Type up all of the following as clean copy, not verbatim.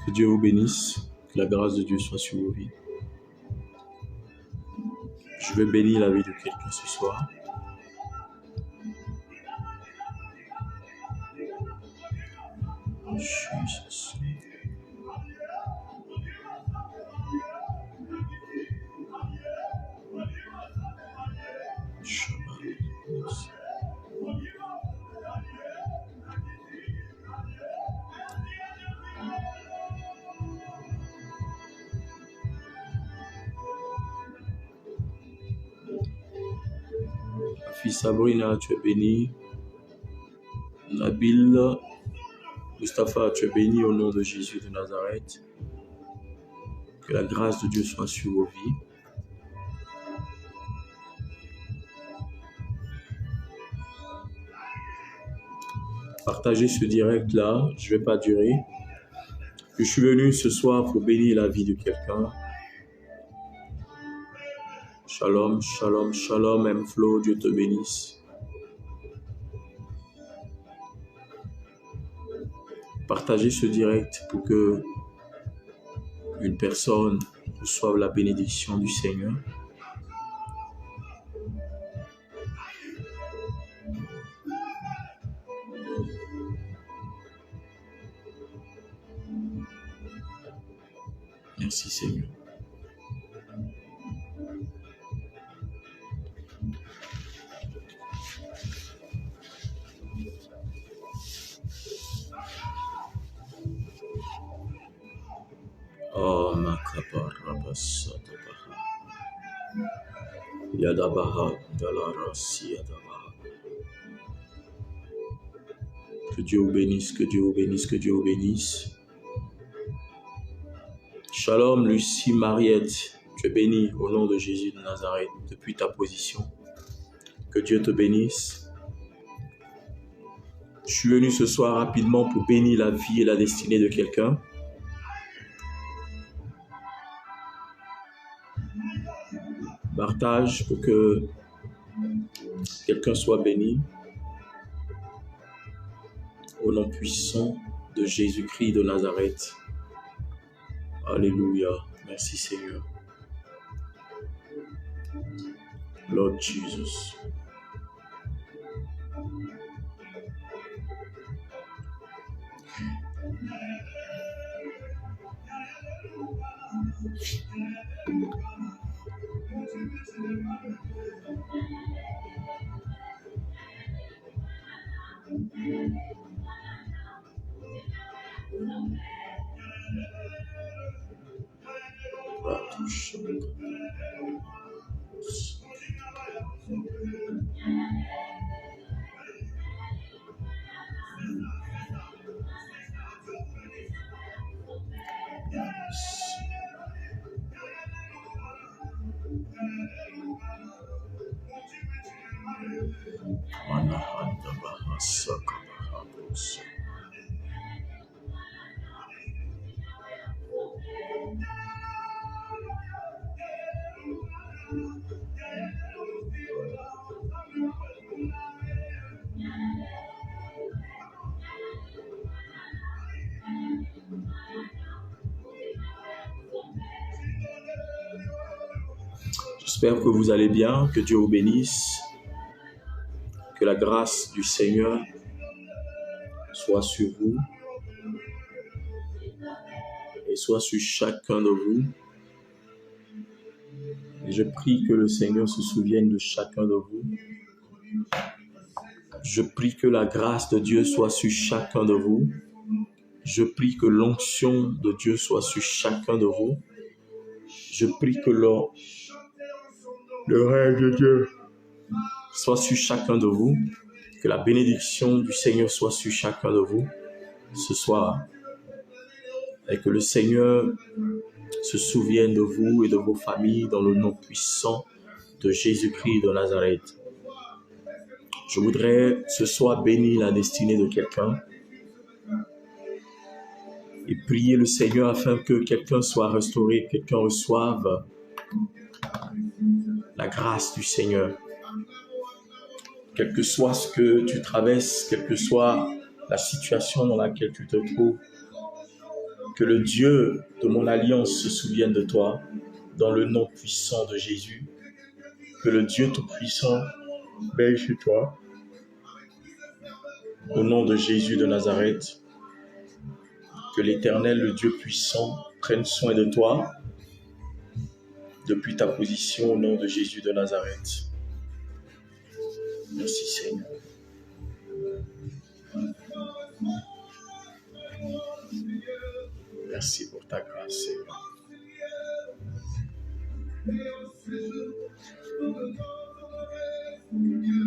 Que Dieu vous bénisse, que la grâce de Dieu soit sur vos vies. Je vais bénir la vie de quelqu'un ce soir. Jesus. Ma fille Sabrina, tu es bénie. Nabil, Mustapha, tu es béni au nom de Jésus de Nazareth. Que la grâce de Dieu soit sur vos vies. Partagez ce direct-là, je ne vais pas durer. Je suis venu ce soir pour bénir la vie de quelqu'un. Shalom, shalom, shalom, M-Flow, Dieu te bénisse. Partagez ce direct pour que une personne reçoive la bénédiction du Seigneur. Merci Seigneur. Oh, Makabarabasadabaha. Yadabaha Dalarasi Yadabaha. Que Dieu vous bénisse, que Dieu vous bénisse, que Dieu vous bénisse. Shalom, Lucie Mariette. Tu es bénie au nom de Jésus de Nazareth depuis ta position. Que Dieu te bénisse. Je suis venu ce soir rapidement pour bénir la vie et la destinée de quelqu'un. Partage pour que quelqu'un soit béni. Au nom puissant de Jésus-Christ de Nazareth. Alléluia. Merci Seigneur. Lord Jesus. J'espère que vous allez bien, que Dieu vous bénisse, que la grâce du Seigneur soit sur vous et soit sur chacun de vous. Et je prie que le Seigneur se souvienne de chacun de vous. Je prie que la grâce de Dieu soit sur chacun de vous. Je prie que l'onction de Dieu soit sur chacun de vous. Je prie que le règne de Dieu soit sur chacun de vous. Que la bénédiction du Seigneur soit sur chacun de vous ce soir. Et que le Seigneur se souvienne de vous et de vos familles dans le nom puissant de Jésus-Christ de Nazareth. Je voudrais ce soir bénir la destinée de quelqu'un et prier le Seigneur afin que quelqu'un soit restauré, quelqu'un reçoive la grâce du Seigneur. Quel que soit ce que tu traverses, quelle que soit la situation dans laquelle tu te trouves, que le Dieu de mon alliance se souvienne de toi dans le nom puissant de Jésus. Que le Dieu Tout-Puissant veille sur toi au nom de Jésus de Nazareth. Que l'Éternel, le Dieu puissant, prenne soin de toi depuis ta position au nom de Jésus de Nazareth. Merci Seigneur. Merci pour ta grâce, Seigneur.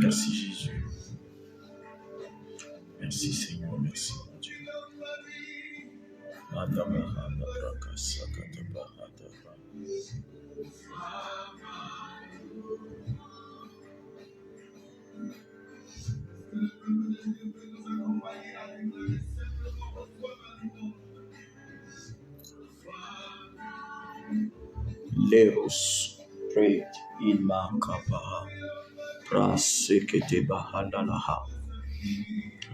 Merci Jésus. Merci Seigneur, merci mon Dieu. Leros prayed in Makaba. Prasekete Bahandalaha.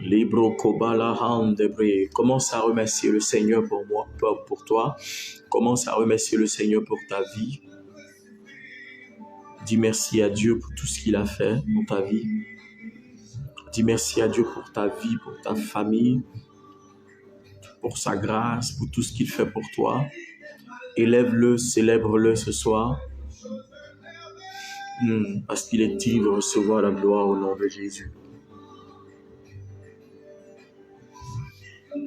Libro Kobala Handebre. Commence à remercier le Seigneur pour moi, pour toi. Commence à remercier le Seigneur pour ta vie. Dis merci à Dieu pour tout ce qu'il a fait dans ta vie. Dis merci à Dieu pour ta vie, pour ta famille, pour sa grâce, pour tout ce qu'il fait pour toi. Élève-le, célèbre-le ce soir. Parce qu'il est digne de recevoir la gloire au nom de Jésus.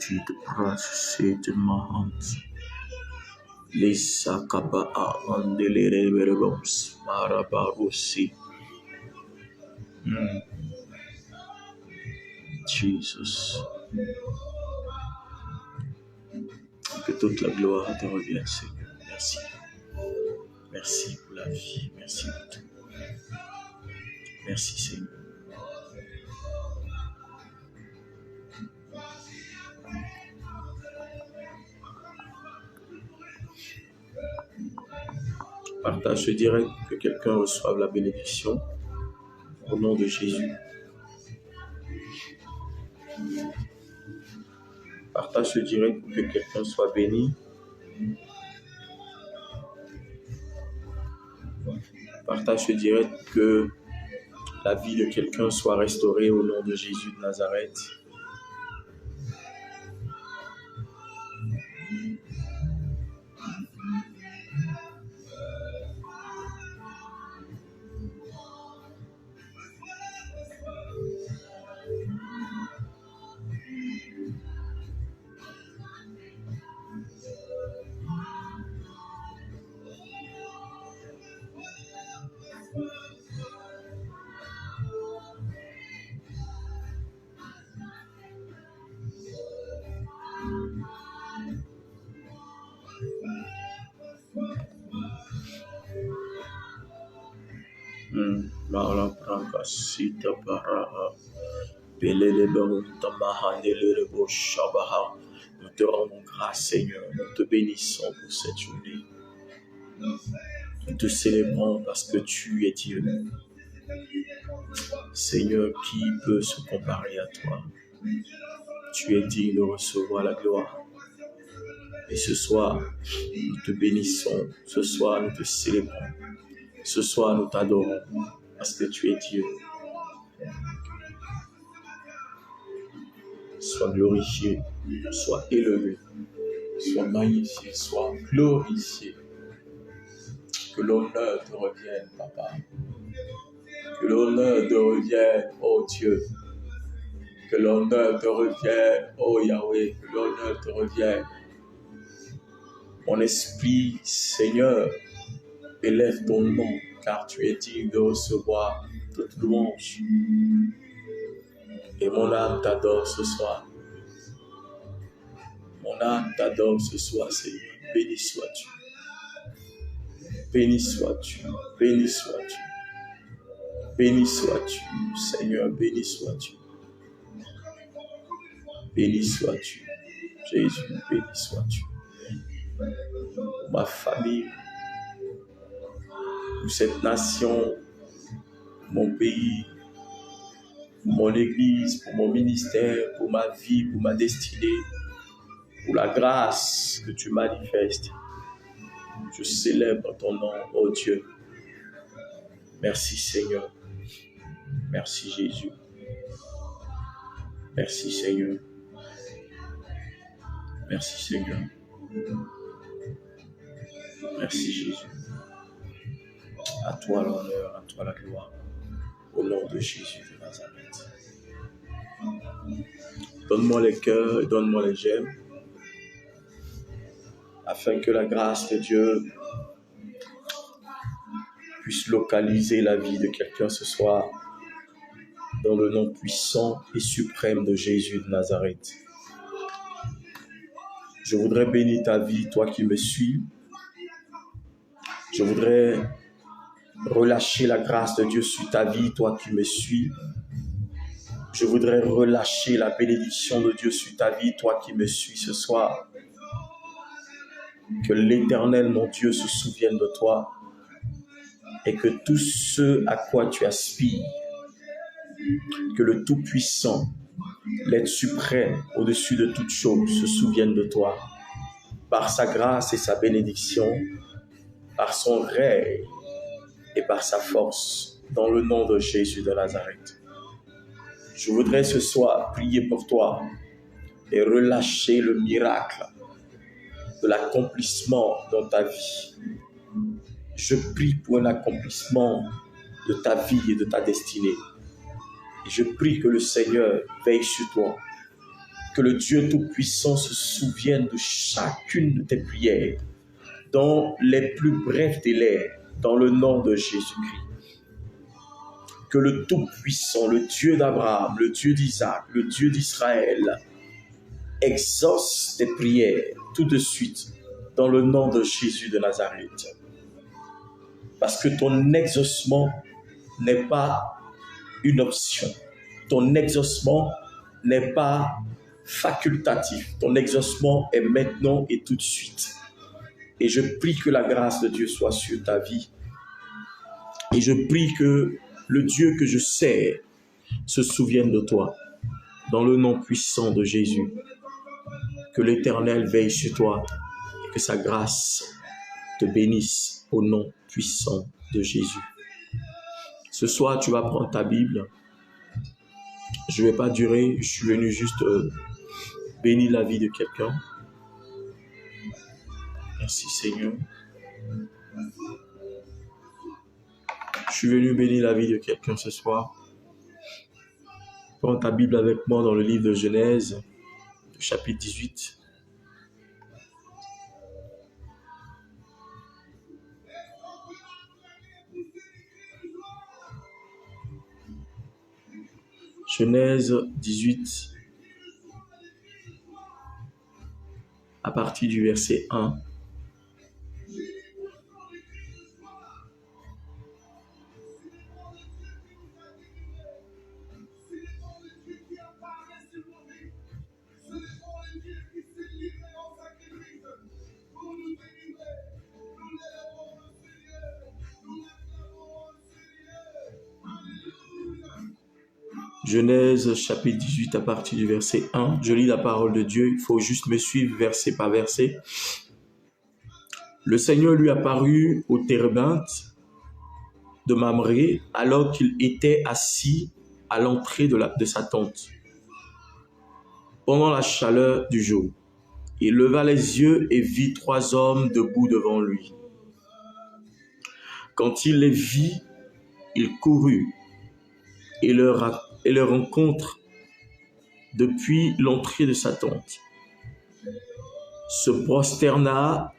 Tu te prends de ma hand. Les sakaba a andelere vergons marabarosi. Jesus. Que toute la gloire te revienne, Seigneur. Merci. Merci pour la vie. Merci pour tout. Merci, Seigneur. Partage ce direct, que quelqu'un reçoive la bénédiction au nom de Jésus. Partage ce direct pour que quelqu'un soit béni. Partage ce direct pour que la vie de quelqu'un soit restaurée au nom de Jésus de Nazareth. Nous te rendons grâce, Seigneur. Nous te bénissons pour cette journée. Nous te célébrons parce que tu es Dieu. Seigneur, qui peut se comparer à toi? Tu es digne de recevoir la gloire. Et ce soir, nous te bénissons. Ce soir, nous te célébrons. Ce soir, nous t'adorons parce que tu es Dieu. Sois glorifié, sois élevé, sois magnifié, sois glorifié. Que l'honneur te revienne, Papa. Que l'honneur te revienne, oh Dieu. Que l'honneur te revienne, oh Yahweh. Que l'honneur te revienne. Mon esprit, Seigneur, élève ton nom, car tu es digne de recevoir toute louange. Et mon âme t'adore ce soir. Mon âme t'adore ce soir, Seigneur. Béni sois-tu. Béni sois-tu. Béni sois-tu. Béni sois-tu, Seigneur. Béni sois-tu. Béni sois-tu. Jésus, béni sois-tu. Pour ma famille, pour cette nation, pour mon pays, pour mon église, pour mon ministère, pour ma vie, pour ma destinée, pour la grâce que tu manifestes. Je célèbre ton nom, oh Dieu. Merci Seigneur. Merci Jésus. Merci Seigneur. Merci Seigneur. Merci Jésus. À toi l'honneur, à toi la gloire. Au nom de Jésus de Nazareth. Donne-moi les cœurs et donne-moi les j'aime, afin que la grâce de Dieu puisse localiser la vie de quelqu'un ce soir, dans le nom puissant et suprême de Jésus de Nazareth. Je voudrais bénir ta vie, toi qui me suis. Je voudrais relâcher la grâce de Dieu sur ta vie, toi qui me suis. Je voudrais relâcher la bénédiction de Dieu sur ta vie, toi qui me suis ce soir. Que l'Éternel, mon Dieu, se souvienne de toi et que tout ce à quoi tu aspires Que le Tout-Puissant, l'être suprême au-dessus de toutes choses, se souvienne de toi. Par sa grâce et sa bénédiction, par son règne et par sa force, dans le nom de Jésus de Nazareth. Je voudrais ce soir prier pour toi et relâcher le miracle de l'accomplissement dans ta vie. Je prie pour un accomplissement de ta vie et de ta destinée. Et je prie que le Seigneur veille sur toi, que le Dieu Tout-Puissant se souvienne de chacune de tes prières, dans les plus brefs délais, dans le nom de Jésus-Christ. Que le Tout-Puissant, le Dieu d'Abraham, le Dieu d'Isaac, le Dieu d'Israël, exauce tes prières tout de suite, dans le nom de Jésus de Nazareth. Parce que ton exaucement n'est pas une option. Ton exaucement n'est pas facultatif. Ton exaucement est maintenant et tout de suite. Et je prie que la grâce de Dieu soit sur ta vie. Et je prie que le Dieu que je sers se souvienne de toi. Dans le nom puissant de Jésus. Que l'Éternel veille sur toi et que sa grâce te bénisse au nom puissant de Jésus. Ce soir, tu vas prendre ta Bible. Je ne vais pas durer, je suis venu juste bénir la vie de quelqu'un. Merci Seigneur. Je suis venu bénir la vie de quelqu'un ce soir. Prends ta Bible avec moi dans le livre de Genèse, chapitre 18. Genèse 18, à partir du verset 1. Genèse chapitre 18 à partir du verset 1. Je lis la parole de Dieu. Il faut juste me suivre verset par verset. Le Seigneur lui apparut au térébinthe de Mamré alors qu'il était assis à l'entrée de sa tente. Pendant la chaleur du jour, il leva les yeux et vit 3 hommes debout devant lui. Quand il les vit, il courut et leur rencontre depuis l'entrée de sa tente, se prosterna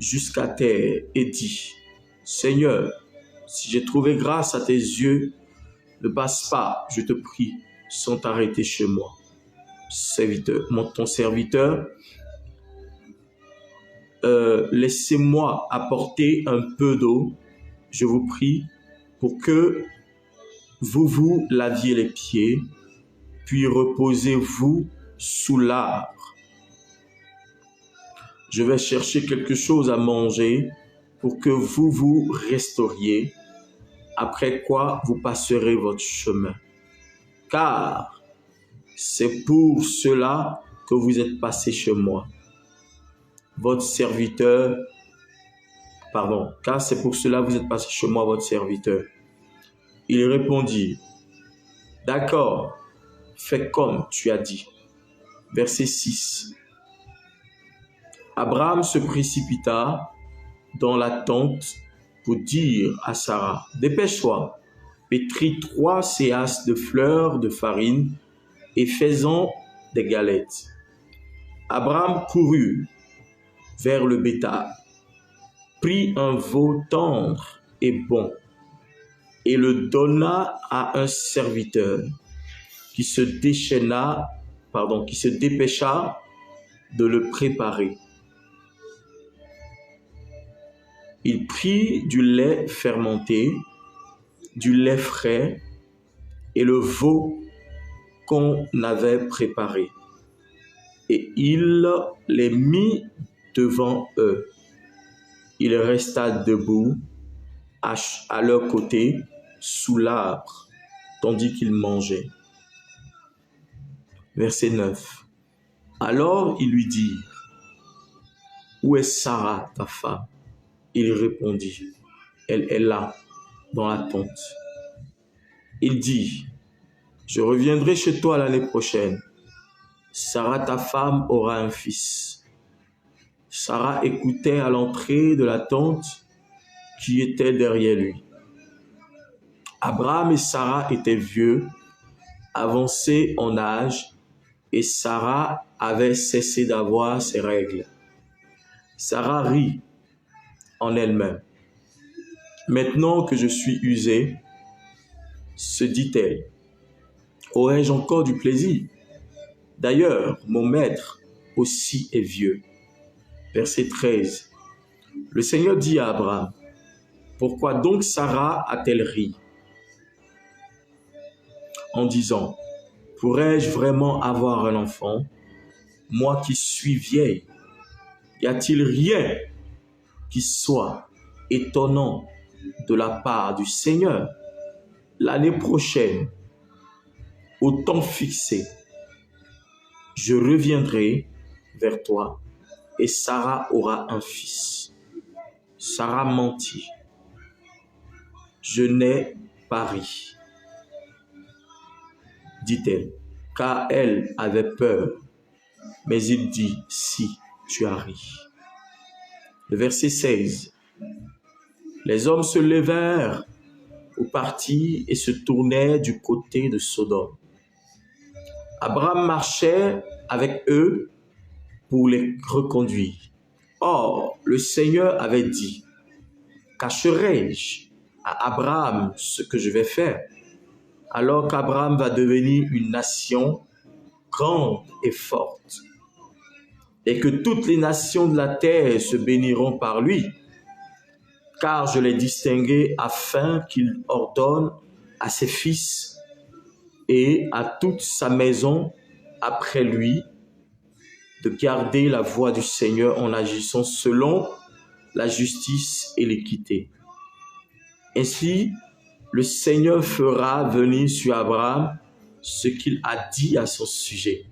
jusqu'à terre et dit, « Seigneur, si j'ai trouvé grâce à tes yeux, ne passe pas, je te prie, sans t'arrêter chez moi. Ton serviteur, laissez-moi apporter un peu d'eau, je vous prie, pour que vous laviez les pieds, puis reposez-vous sous l'arbre. Je vais chercher quelque chose à manger pour que vous vous restauriez, après quoi vous passerez votre chemin. Car c'est pour cela que vous êtes passé chez moi. Car c'est pour cela que vous êtes passé chez moi, votre serviteur. Il répondit, « D'accord, fais comme tu as dit. » Verset 6. Abraham se précipita dans la tente pour dire à Sarah, « Dépêche-toi, pétris 3 séasses de fleurs de farine et fais-en des galettes. » Abraham courut vers le bétail, prit un veau tendre et bon, et le donna à un serviteur qui se dépêcha de le préparer. Il prit du lait fermenté, du lait frais et le veau qu'on avait préparé. Et il les mit devant eux. Il resta debout à leur côté sous l'arbre, tandis qu'il mangeait. Verset 9. Alors ils lui dirent, où est Sarah, ta femme? Il répondit, elle est là, dans la tente. Il dit, je reviendrai chez toi l'année prochaine. Sarah, ta femme, aura un fils. Sarah écoutait à l'entrée de la tente qui était derrière lui. Abraham et Sarah étaient vieux, avancés en âge, et Sarah avait cessé d'avoir ses règles. Sarah rit en elle-même. Maintenant que je suis usée, se dit-elle, aurais-je encore du plaisir? D'ailleurs, mon maître aussi est vieux. Verset 13. Le Seigneur dit à Abraham, pourquoi donc Sarah a-t-elle ri? En disant, pourrais-je vraiment avoir un enfant, moi qui suis vieille? Y a-t-il rien qui soit étonnant de la part du Seigneur? L'année prochaine, au temps fixé, je reviendrai vers toi et Sarah aura un fils. Sarah mentit. Je n'ai pas ri, dit-elle, car elle avait peur. Mais il dit, si tu as ri. Le verset 16. Les hommes se levèrent au parti et se tournaient du côté de Sodome. Abraham marchait avec eux pour les reconduire. Or, le Seigneur avait dit, cacherai-je à Abraham ce que je vais faire, alors qu'Abraham va devenir une nation grande et forte, et que toutes les nations de la terre se béniront par lui, car je l'ai distingué afin qu'il ordonne à ses fils et à toute sa maison après lui de garder la voie du Seigneur en agissant selon la justice et l'équité. Ainsi, le Seigneur fera venir sur Abraham ce qu'il a dit à son sujet.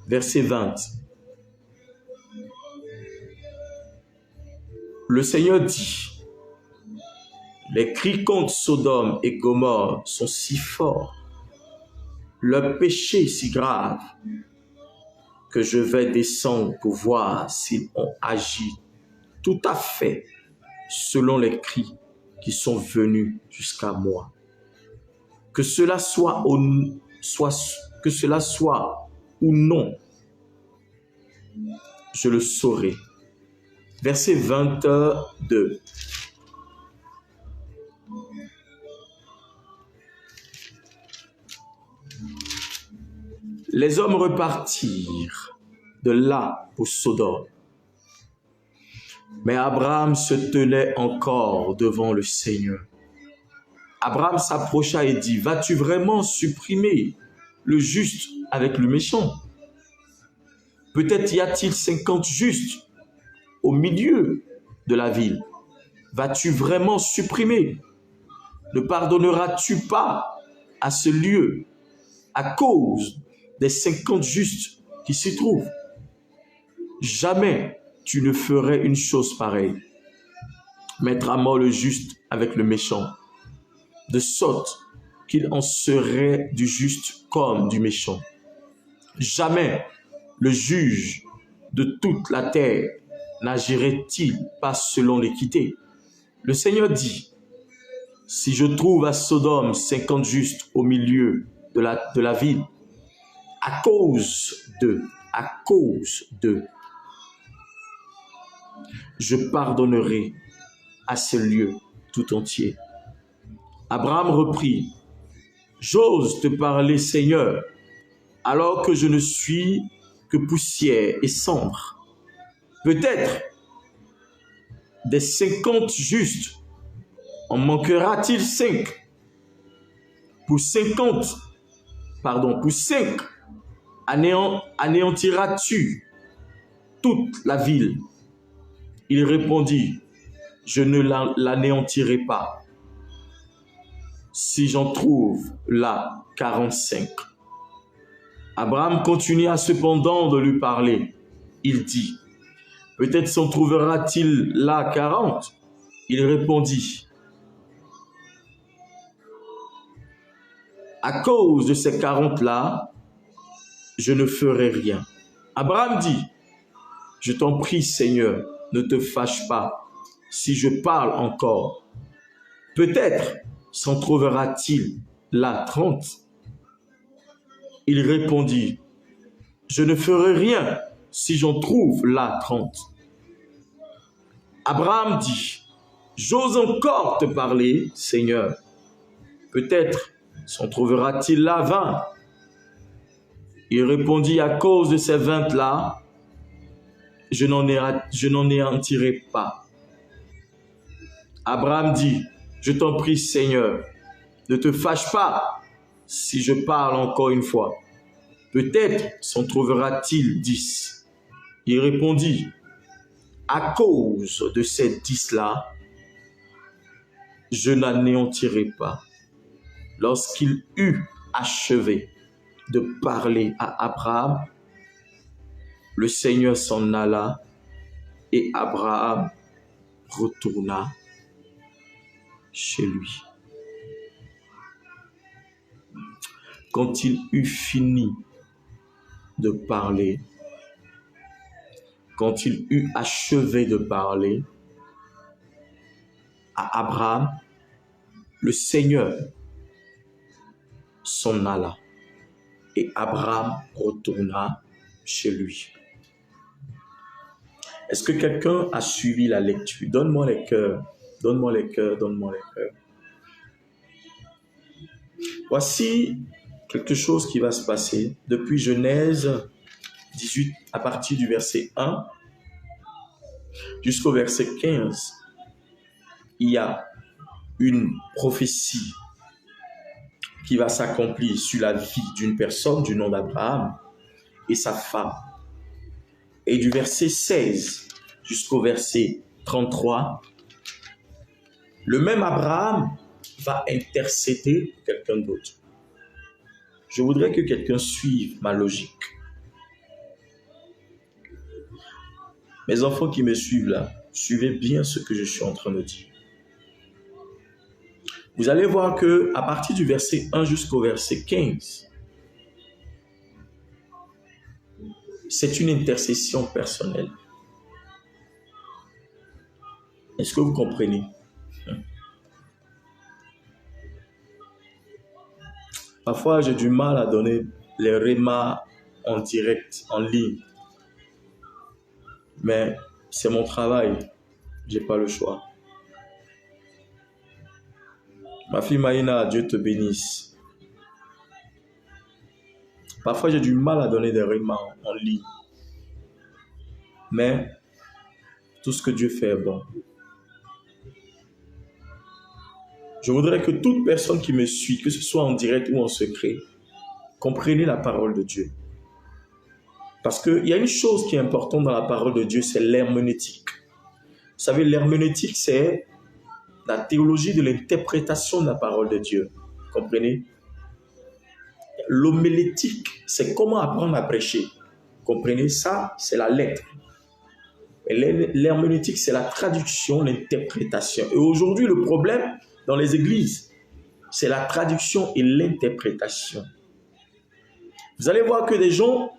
Verset 20. Le Seigneur dit, les cris contre Sodome et Gomorrhe sont si forts, leur péché si grave, que je vais descendre pour voir s'ils ont agi tout à fait selon les cris qui sont venus jusqu'à moi. Que cela soit ou non, je le saurai. Verset 22. Les hommes repartirent de là pour Sodome. Mais Abraham se tenait encore devant le Seigneur. Abraham s'approcha et dit, vas-tu vraiment supprimer le juste avec le méchant? Peut-être y a-t-il 50 justes au milieu de la ville. Vas-tu vraiment supprimer? Ne pardonneras-tu pas à ce lieu à cause des 50 justes qui s'y trouvent? Jamais tu ne ferais une chose pareille. Mettre à mort le juste avec le méchant, de sorte qu'il en serait du juste comme du méchant. Jamais le juge de toute la terre n'agirait-il pas selon l'équité? Le Seigneur dit, si je trouve à Sodome 50 justes au milieu de la ville, à cause d'eux, je pardonnerai à ce lieu tout entier. Abraham reprit, j'ose te parler, Seigneur, alors que je ne suis que poussière et cendre. Peut-être des 50 justes, en manquera-t-il 5? Pour 5, anéantiras-tu toute la ville? Il répondit, je ne l'anéantirai pas. si j'en trouve là 45. Abraham continua cependant de lui parler. Il dit, peut-être s'en trouvera-t-il là 40. Il répondit, à cause de ces 40 là, je ne ferai rien. Abraham dit, je t'en prie Seigneur, ne te fâche pas si je parle encore. Peut-être s'en trouvera-t-il là 30. Il répondit, je ne ferai rien si j'en trouve là 30. Abraham dit, j'ose encore te parler, Seigneur. Peut-être s'en trouvera-t-il là 20. Il répondit, à cause de ces 20 là, je n'en anéantirai pas. Abraham dit, je t'en prie Seigneur, ne te fâche pas si je parle encore une fois. Peut-être s'en trouvera-t-il 10. Il répondit, à cause de ces 10 là, je n'anéantirai pas. Lorsqu'il eut achevé de parler à Abraham, le Seigneur s'en alla et Abraham retourna chez lui. Quand il eut fini de parler, quand il eut achevé de parler à Abraham, le Seigneur s'en alla et Abraham retourna chez lui. Est-ce que quelqu'un a suivi la lecture? Donne-moi les cœurs, donne-moi les cœurs, donne-moi les cœurs. Voici quelque chose qui va se passer depuis Genèse 18, à partir du verset 1 jusqu'au verset 15. Il y a une prophétie qui va s'accomplir sur la vie d'une personne du nom d'Abraham et sa femme. Et du verset 16 jusqu'au verset 33, le même Abraham va intercéder pour quelqu'un d'autre. Je voudrais que quelqu'un suive ma logique. Mes enfants qui me suivent là, suivez bien ce que je suis en train de dire. Vous allez voir que à partir du verset 1 jusqu'au verset 15, c'est une intercession personnelle. Est-ce que vous comprenez? Parfois, j'ai du mal à donner les rémas en direct, en ligne. Mais c'est mon travail. Je n'ai pas le choix. Ma fille Maïna, Dieu te bénisse. Parfois, j'ai du mal à donner des rémas en ligne. Mais tout ce que Dieu fait est bon. Je voudrais que toute personne qui me suit, que ce soit en direct ou en secret, comprenne la parole de Dieu. Parce qu'il y a une chose qui est importante dans la parole de Dieu, c'est l'herméneutique. Vous savez, l'herméneutique, c'est la théologie de l'interprétation de la parole de Dieu. Vous comprenez? L'homilétique, c'est comment apprendre à prêcher. Vous comprenez? Ça, c'est la lettre. L'herméneutique, c'est la traduction, l'interprétation. Et aujourd'hui, le problème dans les églises, c'est la traduction et l'interprétation. Vous allez voir que des gens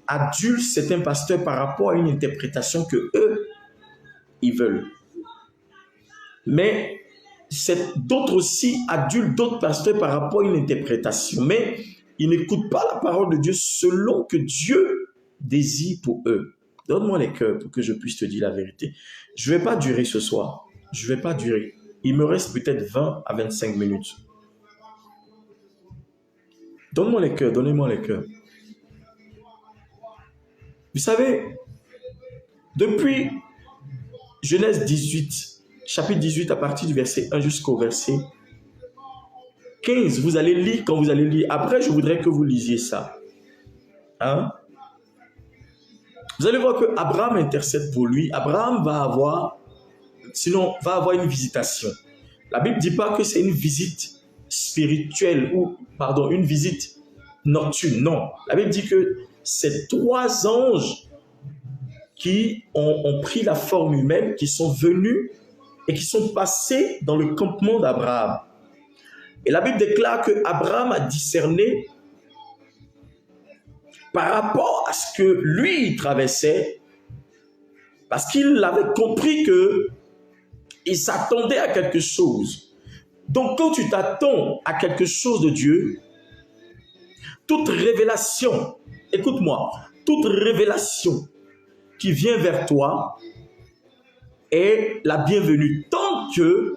adulent certains pasteurs par rapport à une interprétation que eux, ils veulent. Mais d'autres aussi adulent d'autres pasteurs par rapport à une interprétation. Mais ils n'écoutent pas la parole de Dieu selon que Dieu désire pour eux. Donne-moi les cœurs pour que je puisse te dire la vérité. Je ne vais pas durer ce soir. Je ne vais pas durer. Il me reste peut-être 20 à 25 minutes. Donne-moi les cœurs, donnez-moi les cœurs. Vous savez, depuis Genèse 18, chapitre 18, à partir du verset 1 jusqu'au verset 15, vous allez lire quand vous allez lire. Après, je voudrais que vous lisiez ça. Hein? Vous allez voir que Abraham intercède pour lui. Abraham va avoir une visitation. La Bible ne dit pas que c'est une visite spirituelle ou, pardon, une visite nocturne. Non, la Bible dit que c'est 3 anges qui ont pris la forme humaine, qui sont venus et qui sont passés dans le campement d'Abraham. Et la Bible déclare que Abraham a discerné par rapport à ce que lui il traversait, parce qu'il avait compris que il s'attendait à quelque chose. Donc quand tu t'attends à quelque chose de Dieu, toute révélation, écoute-moi, toute révélation qui vient vers toi est la bienvenue, tant que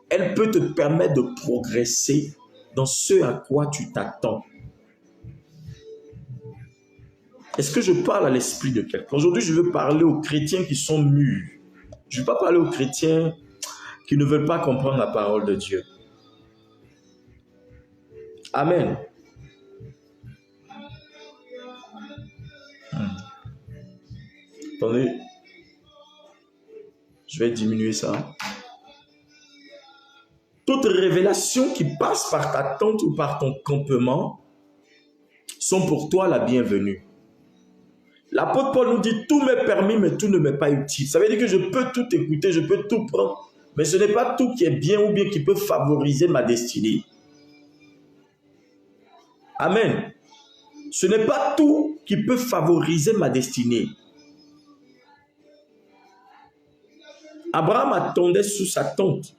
elle peut te permettre de progresser dans ce à quoi tu t'attends. Est-ce que je parle à l'esprit de quelqu'un? Aujourd'hui, je veux parler aux chrétiens qui sont mûrs. Je ne veux pas parler aux chrétiens qui ne veulent pas comprendre la parole de Dieu. Amen. Attendez. Je vais diminuer ça. Toute révélation qui passe par ta tente ou par ton campement sont pour toi la bienvenue. L'apôtre Paul nous dit, tout m'est permis, mais tout ne m'est pas utile. Ça veut dire que je peux tout écouter, je peux tout prendre, mais ce n'est pas tout qui est bien ou bien qui peut favoriser ma destinée. Amen. Ce n'est pas tout qui peut favoriser ma destinée. Abraham attendait sous sa tente.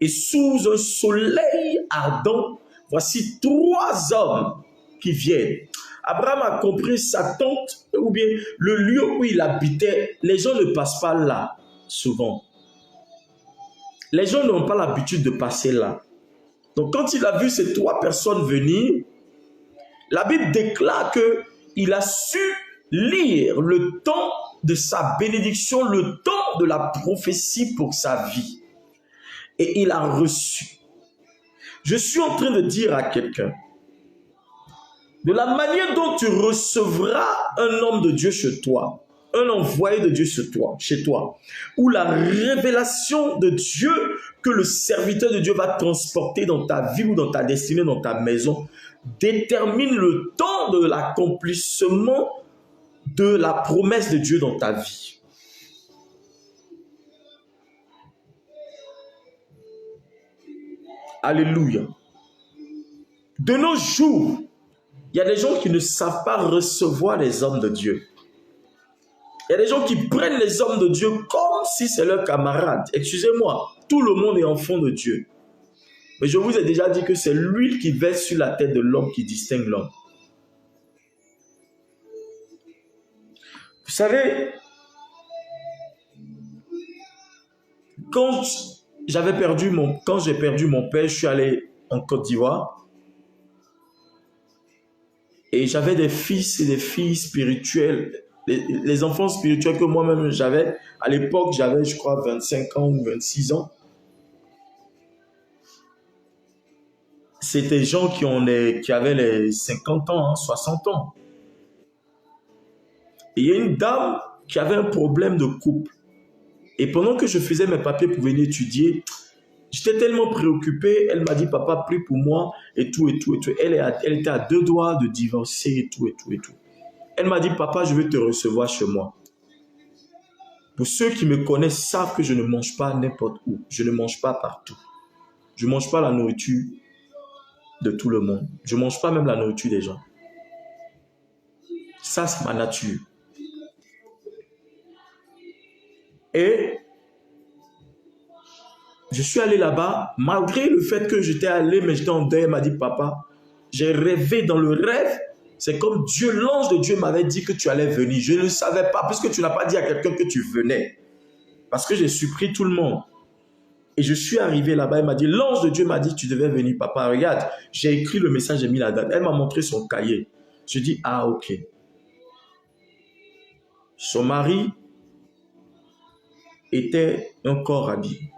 Et sous un soleil ardent, voici 3 hommes qui viennent. Abraham a compris sa tente, ou bien le lieu où il habitait. Les gens ne passent pas là, souvent. Les gens n'ont pas l'habitude de passer là. Donc quand il a vu ces 3 personnes venir, la Bible déclare qu'il a su lire le temps de sa bénédiction, le temps de la prophétie pour sa vie. Et il a reçu. Je suis en train de dire à quelqu'un, de la manière dont tu recevras un homme de Dieu chez toi, un envoyé de Dieu chez toi, ou la révélation de Dieu que le serviteur de Dieu va transporter dans ta vie ou dans ta destinée, dans ta maison, détermine le temps de l'accomplissement de la promesse de Dieu dans ta vie. Alléluia. De nos jours, il y a des gens qui ne savent pas recevoir les hommes de Dieu. Il y a des gens qui prennent les hommes de Dieu comme si c'est leurs camarades. Excusez-moi, tout le monde est enfant de Dieu. Mais je vous ai déjà dit que c'est l'huile qui verse sur la tête de l'homme qui distingue l'homme. Vous savez, quand j'ai perdu mon père, je suis allé en Côte d'Ivoire. Et j'avais des fils et des filles spirituels. Les enfants spirituels que moi-même j'avais. À l'époque, j'avais, je crois, 25 ans ou 26 ans. C'était des gens qui avaient les 50 ans, 60 ans. Et il y a une dame qui avait un problème de couple. Et pendant que je faisais mes papiers pour venir étudier, j'étais tellement préoccupé. Elle m'a dit, papa, prie pour moi, et tout, et tout, et tout. Elle était à 2 doigts de divorcer, et tout, et tout, et tout. Elle m'a dit, papa, je veux te recevoir chez moi. Pour ceux qui me connaissent savent que je ne mange pas n'importe où. Je ne mange pas partout. Je ne mange pas la nourriture de tout le monde. Je ne mange pas même la nourriture des gens. Ça, c'est ma nature. Et je suis allé là-bas, malgré le fait que j'étais allé, mais j'étais en deuil. Elle m'a dit, papa, j'ai rêvé dans le rêve. C'est comme Dieu, l'ange de Dieu m'avait dit que tu allais venir. Je ne le savais pas, puisque tu n'as pas dit à quelqu'un que tu venais. Parce que j'ai surpris tout le monde. Et je suis arrivé là-bas, elle m'a dit, l'ange de Dieu m'a dit, tu devais venir, papa. Regarde, j'ai écrit le message, j'ai mis la date. Elle m'a montré son cahier. Je dis, ah, ok. Son mari était un corps habillé.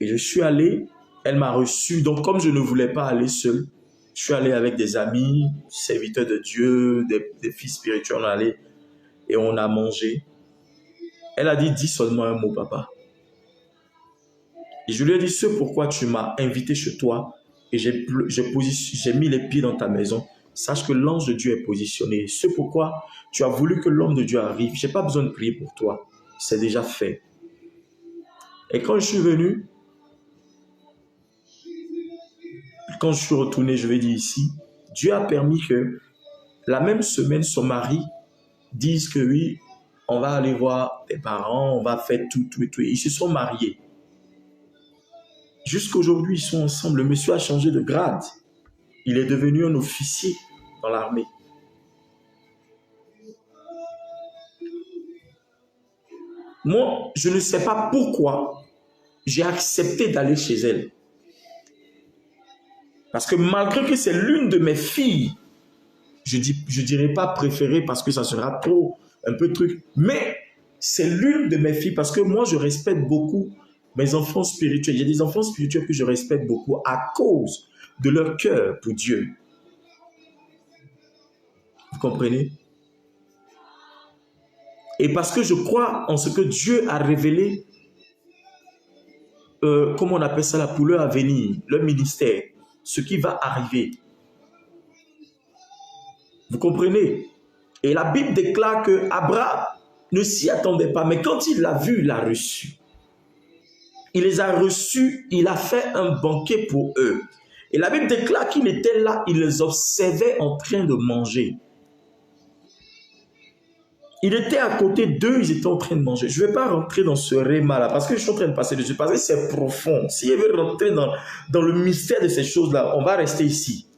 Et je suis allé, elle m'a reçu. Donc, comme je ne voulais pas aller seul, je suis allé avec des amis, serviteurs de Dieu, des fils spirituels. On est allé et on a mangé. Elle a dit, dis seulement un mot, papa. Et je lui ai dit, ce pourquoi tu m'as invité chez toi, et j'ai mis les pieds dans ta maison, sache que l'ange de Dieu est positionné. C'est pourquoi tu as voulu que l'homme de Dieu arrive. Je n'ai pas besoin de prier pour toi. C'est déjà fait. Et quand je suis venu, quand je suis retourné, je vais dire ici, Dieu a permis que la même semaine, son mari dise que oui, on va aller voir tes parents, on va faire tout. Ils se sont mariés. Jusqu'aujourd'hui, ils sont ensemble. Le monsieur a changé de grade. Il est devenu un officier dans l'armée. Moi, je ne sais pas pourquoi j'ai accepté d'aller chez elle. Parce que malgré que c'est l'une de mes filles, je dirais pas préférée parce que ça sera trop un peu truc, mais c'est l'une de mes filles parce que moi, je respecte beaucoup mes enfants spirituels. Il y a des enfants spirituels que je respecte beaucoup à cause de leur cœur pour Dieu. Vous comprenez? Et parce que je crois en ce que Dieu a révélé, comment on appelle ça, pour leur avenir, leur ministère, ce qui va arriver. Vous comprenez? Et la Bible déclare que Abraham ne s'y attendait pas, mais quand il l'a vu, il l'a reçu. Il les a reçus, il a fait un banquet pour eux. Et la Bible déclare qu'il était là, il les observait en train de manger. Il était à côté d'eux, ils étaient en train de manger. Je ne vais pas rentrer dans ce réma-là, parce que je suis en train de passer dessus, parce que c'est profond. Si je veux rentrer dans le mystère de ces choses-là, on va rester ici.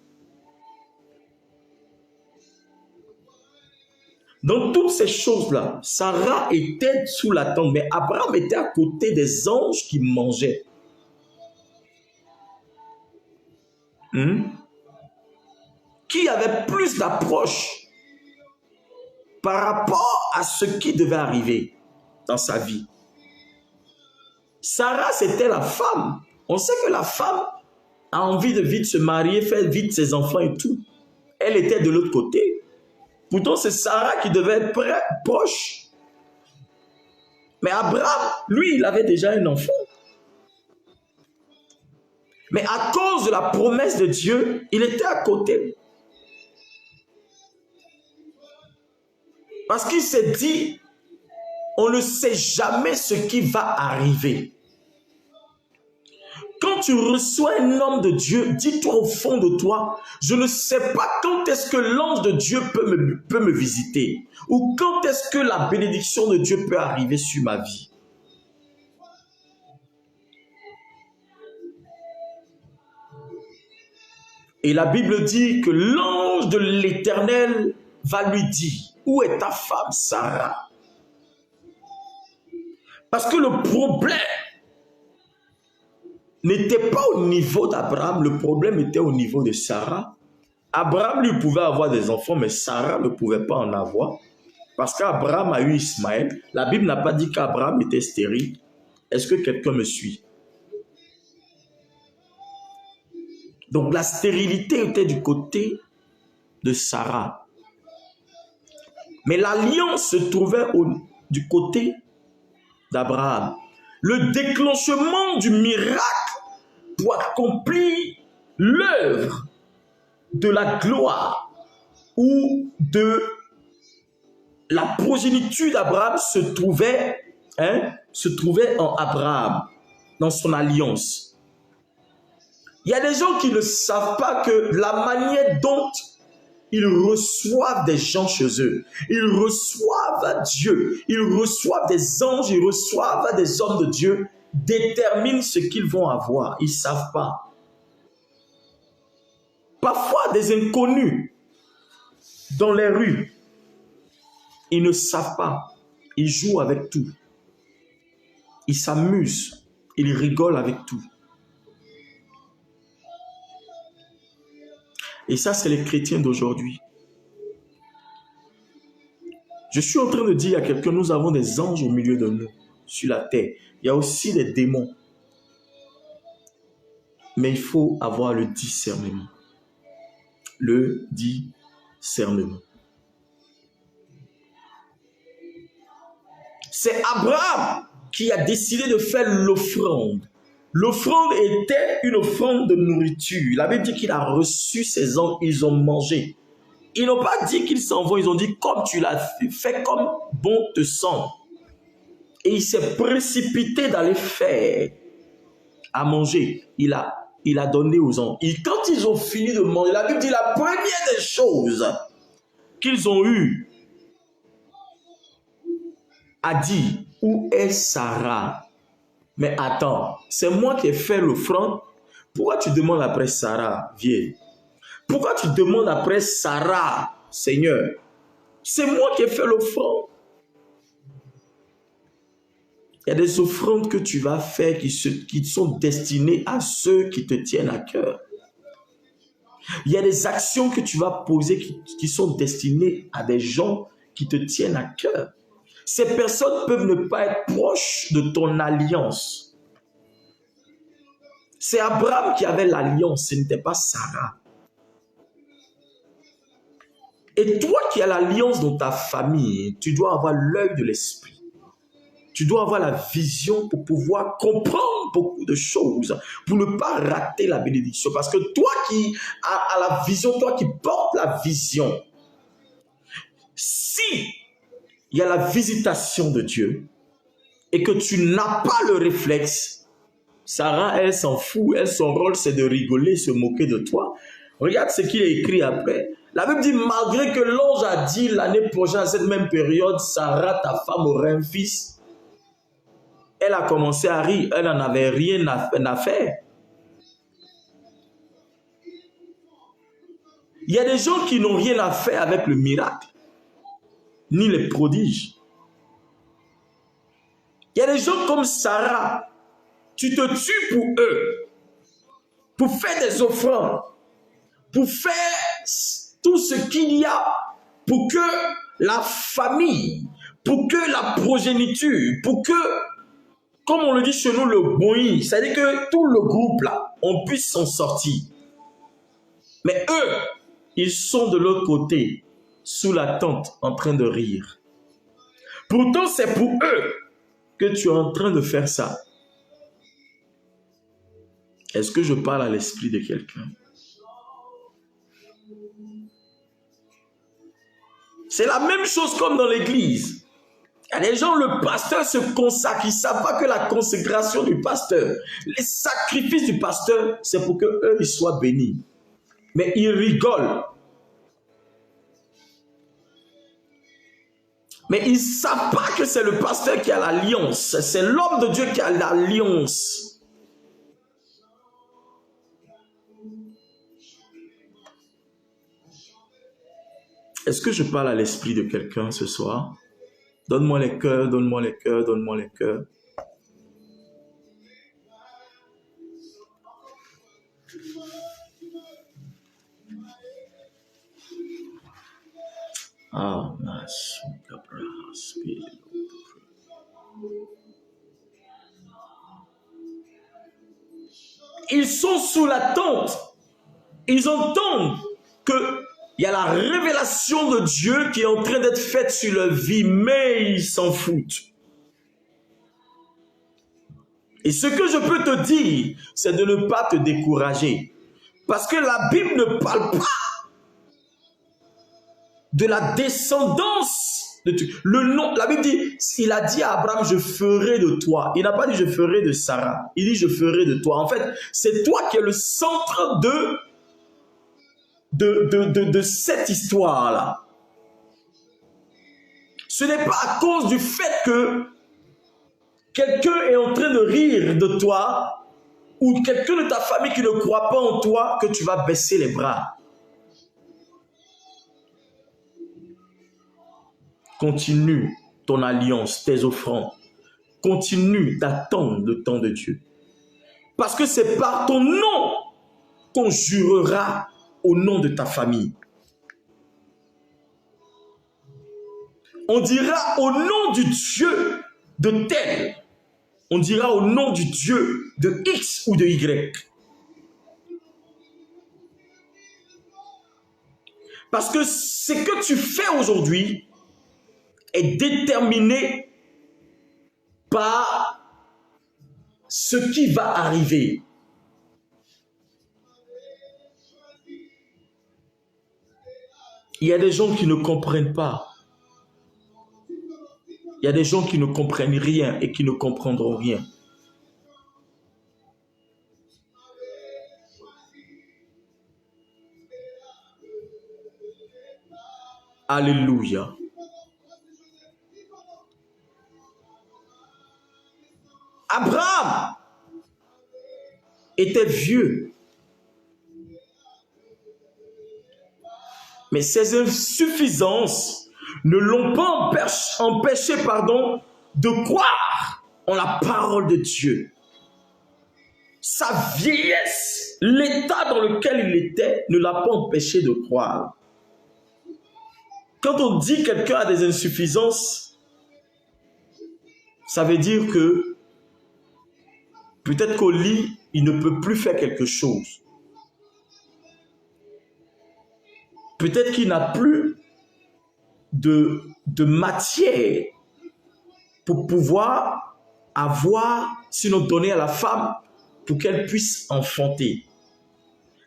Dans toutes ces choses-là, Sarah était sous la tente, mais Abraham était à côté des anges qui mangeaient. Qui avait plus d'approche par rapport à ce qui devait arriver dans sa vie. Sarah, c'était la femme. On sait que la femme a envie de vite se marier, faire vite ses enfants et tout. Elle était de l'autre côté. Pourtant, c'est Sarah qui devait être proche. Mais Abraham, lui, il avait déjà un enfant. Mais à cause de la promesse de Dieu, il était à côté. Parce qu'il s'est dit, on ne sait jamais ce qui va arriver. Quand tu reçois un homme de Dieu, dis-toi au fond de toi, je ne sais pas quand est-ce que l'ange de Dieu peut me visiter. Ou quand est-ce que la bénédiction de Dieu peut arriver sur ma vie. Et la Bible dit que l'ange de l'Éternel va lui dire, où est ta femme Sarah? Parce que le problème n'était pas au niveau d'Abraham, le problème était au niveau de Sarah. Abraham, lui, pouvait avoir des enfants, mais Sarah ne pouvait pas en avoir. Parce qu'Abraham a eu Ismaël. La Bible n'a pas dit qu'Abraham était stérile. Est-ce que quelqu'un me suit? Donc la stérilité était du côté de Sarah. Mais l'alliance se trouvait du côté d'Abraham. Le déclenchement du miracle pour accomplir l'œuvre de la gloire ou de la progéniture d'Abraham se trouvait en Abraham, dans son alliance. Il y a des gens qui ne savent pas que la manière dont ils reçoivent des gens chez eux, ils reçoivent Dieu, ils reçoivent des anges, ils reçoivent des hommes de Dieu, déterminent ce qu'ils vont avoir. Ils ne savent pas. Parfois, des inconnus dans les rues, ils ne savent pas. Ils jouent avec tout. Ils s'amusent. Ils rigolent avec tout. Et ça, c'est les chrétiens d'aujourd'hui. Je suis en train de dire à quelqu'un, nous avons des anges au milieu de nous, sur la terre. Il y a aussi des démons. Mais il faut avoir le discernement. Le discernement. C'est Abraham qui a décidé de faire l'offrande. L'offrande était une offrande de nourriture. La Bible dit qu'il a reçu ses hommes, ils ont mangé. Ils n'ont pas dit qu'ils s'en vont, ils ont dit comme tu l'as fait, fais comme bon te semble. Et il s'est précipité d'aller faire à manger. Il a donné aux hommes. Et quand ils ont fini de manger, la Bible dit la première des choses qu'ils ont eues a dit, où est Sarah? Mais attends, c'est moi qui ai fait l'offrande. Pourquoi tu demandes après Sarah, vieille? Pourquoi tu demandes après Sarah, Seigneur? C'est moi qui ai fait l'offrande. Il y a des offrandes que tu vas faire qui sont destinées à ceux qui te tiennent à cœur. Il y a des actions que tu vas poser qui sont destinées à des gens qui te tiennent à cœur. Ces personnes peuvent ne pas être proches de ton alliance. C'est Abraham qui avait l'alliance, ce n'était pas Sarah. Et toi qui as l'alliance dans ta famille, tu dois avoir l'œil de l'esprit. Tu dois avoir la vision pour pouvoir comprendre beaucoup de choses, pour ne pas rater la bénédiction. Parce que toi qui as la vision, toi qui portes la vision, si il y a la visitation de Dieu et que tu n'as pas le réflexe, Sarah, elle s'en fout, elle, son rôle c'est de rigoler, se moquer de toi. Regarde ce qu'il a écrit après. La Bible dit, malgré que l'ange a dit l'année prochaine à cette même période, Sarah, ta femme, aurait un fils. Elle a commencé à rire, elle n'en avait rien à faire. Il y a des gens qui n'ont rien à faire avec le miracle, ni les prodiges. Il y a des gens comme Sarah, tu te tues pour eux, pour faire des offrandes, pour faire tout ce qu'il y a pour que la famille, pour que la progéniture, pour que, comme on le dit chez nous, le boï, c'est-à-dire que tout le groupe là, on puisse s'en sortir. Mais eux, ils sont de l'autre côté, sous la tente, en train de rire. Pourtant, c'est pour eux que tu es en train de faire ça. Est-ce que je parle à l'esprit de quelqu'un? C'est la même chose comme dans l'église. Il y a des gens, le pasteur se consacre, ils ne savent pas que la consécration du pasteur, les sacrifices du pasteur, c'est pour qu'eux, ils soient bénis. Mais ils rigolent. Mais ils ne savent pas que c'est le pasteur qui a l'alliance. C'est l'homme de Dieu qui a l'alliance. Est-ce que je parle à l'esprit de quelqu'un ce soir? Donne-moi les cœurs, donne-moi les cœurs, donne-moi les cœurs. Ah, ils sont sous la tente. Ils entendent qu'il y a la révélation de Dieu qui est en train d'être faite sur leur vie, mais ils s'en foutent. Et ce que je peux te dire, c'est de ne pas te décourager. Parce que la Bible ne parle pas de la descendance de Dieu. Le nom, la Bible dit, il a dit à Abraham, je ferai de toi. Il n'a pas dit, je ferai de Sarah. Il dit, je ferai de toi. En fait, c'est toi qui es le centre de cette histoire-là. Ce n'est pas à cause du fait que quelqu'un est en train de rire de toi ou quelqu'un de ta famille qui ne croit pas en toi que tu vas baisser les bras. Continue ton alliance, tes offrandes. Continue d'attendre le temps de Dieu. Parce que c'est par ton nom qu'on jurera au nom de ta famille. On dira au nom du Dieu de tel. On dira au nom du Dieu de X ou de Y. Parce que ce que tu fais aujourd'hui est déterminé par ce qui va arriver. Il y a des gens qui ne comprennent pas. Il y a des gens qui ne comprennent rien et qui ne comprendront rien. Alléluia. Abraham était vieux. Mais ses insuffisances ne l'ont pas empêché, de croire en la parole de Dieu. Sa vieillesse, l'état dans lequel il était, ne l'a pas empêché de croire. Quand on dit que quelqu'un a des insuffisances, ça veut dire que peut-être qu'au lit, il ne peut plus faire quelque chose. Peut-être qu'il n'a plus de matière pour pouvoir avoir, sinon donner à la femme pour qu'elle puisse enfanter.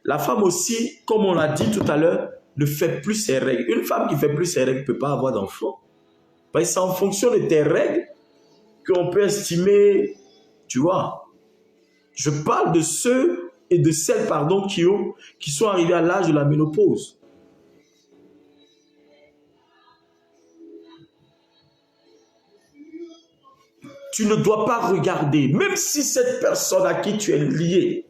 La femme aussi, comme on l'a dit tout à l'heure, ne fait plus ses règles. Une femme qui ne fait plus ses règles ne peut pas avoir d'enfant. Parce que c'est en fonction de tes règles qu'on peut estimer, tu vois. Je parle de ceux et de celles, qui sont arrivés à l'âge de la ménopause. Tu ne dois pas regarder, même si cette personne à qui tu es lié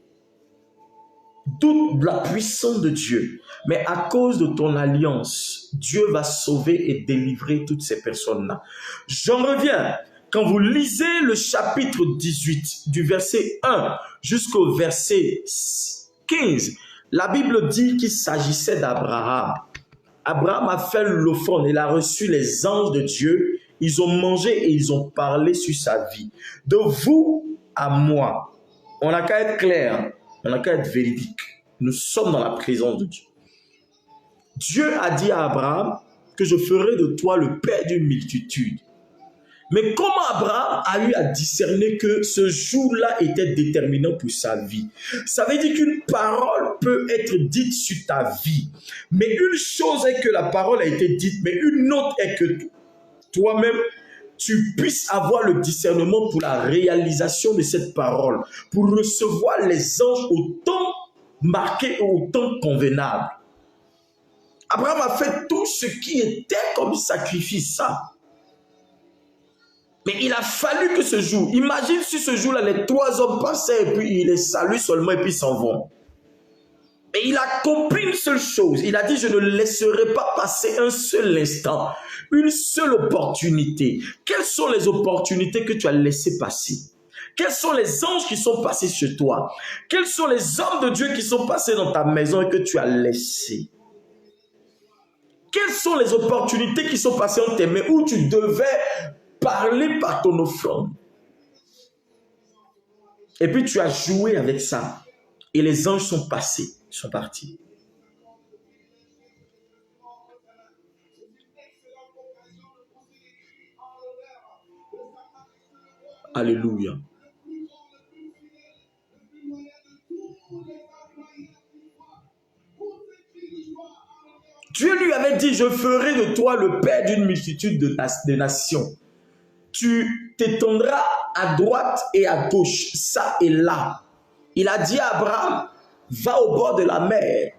doute de la puissance de Dieu, mais à cause de ton alliance, Dieu va sauver et délivrer toutes ces personnes-là. J'en reviens. Quand vous lisez le chapitre 18, du verset 1 jusqu'au verset 15, la Bible dit qu'il s'agissait d'Abraham. Abraham a fait l'offrande, il a reçu les anges de Dieu. Ils ont mangé et ils ont parlé sur sa vie. De vous à moi, on n'a qu'à être clair, on n'a qu'à être véridique. Nous sommes dans la présence de Dieu. Dieu a dit à Abraham que je ferai de toi le père d'une multitude. Mais comment Abraham a eu à discerner que ce jour-là était déterminant pour sa vie? Ça veut dire qu'une parole peut être dite sur ta vie. Mais une chose est que la parole a été dite, mais une autre est que toi-même, tu puisses avoir le discernement pour la réalisation de cette parole, pour recevoir les anges au temps marqué et au temps convenable. Abraham a fait tout ce qui était comme sacrifice, ça. Mais il a fallu que ce jour, imagine si ce jour-là, les 3 hommes passaient et puis ils les saluent seulement et puis s'en vont. Et il a compris une seule chose. Il a dit, je ne laisserai pas passer un seul instant, une seule opportunité. Quelles sont les opportunités que tu as laissées passer? Quels sont les anges qui sont passés chez toi? Quels sont les hommes de Dieu qui sont passés dans ta maison et que tu as laissés? Quelles sont les opportunités qui sont passées entre tes mains où tu devais parler par ton offrande? Et puis tu as joué avec ça. Et les anges sont passés, sont partis. Alléluia. Dieu lui avait dit, je ferai de toi le père d'une multitude de nations. Tu t'étendras à droite et à gauche, ça et là. Il a dit à Abraham, va au bord de la mer.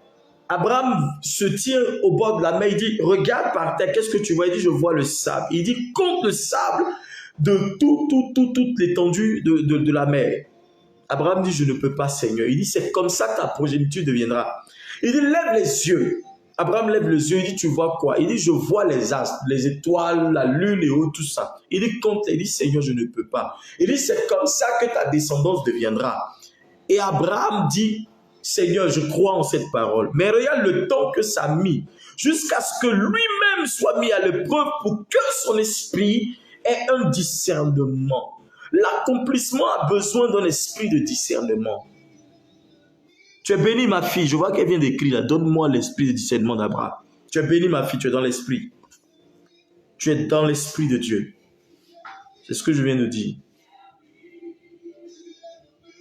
Abraham se tient au bord de la mer, il dit, regarde par terre, qu'est-ce que tu vois? Il dit, je vois le sable. Il dit, compte le sable de toute l'étendue de la mer. Abraham dit, je ne peux pas, Seigneur. Il dit, c'est comme ça que ta progéniture deviendra. Il dit, lève les yeux. Abraham lève les yeux, il dit, tu vois quoi? Il dit, je vois les astres, les étoiles, la lune et tout ça. Il dit, compte, il dit, Seigneur, je ne peux pas. Il dit, c'est comme ça que ta descendance deviendra. Et Abraham dit, Seigneur, je crois en cette parole. Mais regarde le temps que ça a mis, jusqu'à ce que lui-même soit mis à l'épreuve pour que son esprit ait un discernement. L'accomplissement a besoin d'un esprit de discernement. Tu es bénie, ma fille. Je vois qu'elle vient d'écrire là. Donne-moi l'esprit de discernement d'Abraham. Tu es bénie, ma fille. Tu es dans l'esprit. Tu es dans l'esprit de Dieu. C'est ce que je viens de dire.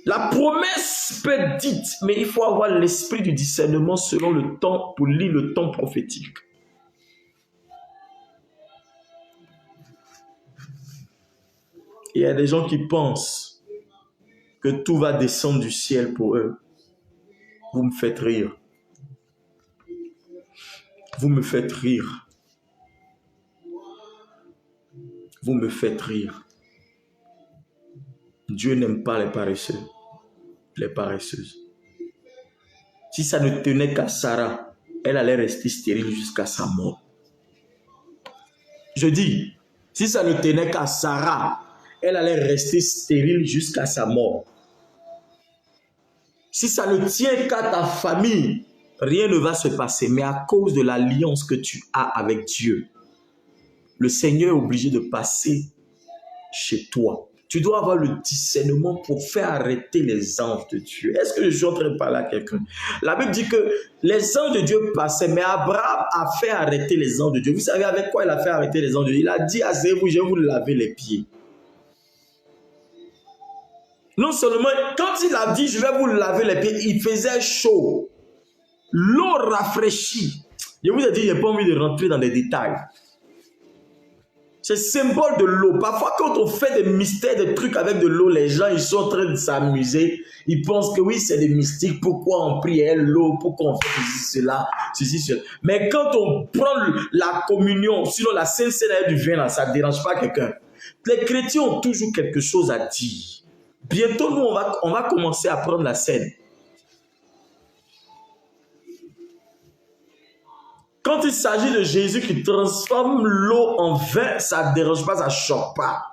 La promesse peut être dite, mais il faut avoir l'esprit du discernement selon le temps pour lire le temps prophétique. Il y a des gens qui pensent que tout va descendre du ciel pour eux. Vous me faites rire. Vous me faites rire. Vous me faites rire. Dieu n'aime pas les paresseux, les paresseuses. Si ça ne tenait qu'à Sarah, elle allait rester stérile jusqu'à sa mort. Je dis, si ça ne tenait qu'à Sarah, elle allait rester stérile jusqu'à sa mort. Si ça ne tient qu'à ta famille, rien ne va se passer. Mais à cause de l'alliance que tu as avec Dieu, le Seigneur est obligé de passer chez toi. Tu dois avoir le discernement pour faire arrêter les anges de Dieu. Est-ce que je suis en train de parler à quelqu'un? La Bible dit que les anges de Dieu passaient, mais Abraham a fait arrêter les anges de Dieu. Vous savez avec quoi il a fait arrêter les anges de Dieu? Il a dit à Zévous, je vais vous laver les pieds. Non seulement, quand il a dit, je vais vous laver les pieds, il faisait chaud. L'eau rafraîchit. Je vous ai dit, je n'ai pas envie de rentrer dans des détails. C'est le symbole de l'eau. Parfois, quand on fait des mystères, des trucs avec de l'eau, les gens, ils sont en train de s'amuser. Ils pensent que oui, c'est des mystiques. Pourquoi on prie à l'eau? Pourquoi on fait ceci, cela, ceci, cela. Mais quand on prend la communion, sinon la Sainte Seine du vin, là, ça ne dérange pas quelqu'un. Les chrétiens ont toujours quelque chose à dire. Bientôt, nous, on va commencer à prendre la scène. Quand il s'agit de Jésus qui transforme l'eau en vin, ça ne dérange pas, ça ne choque pas.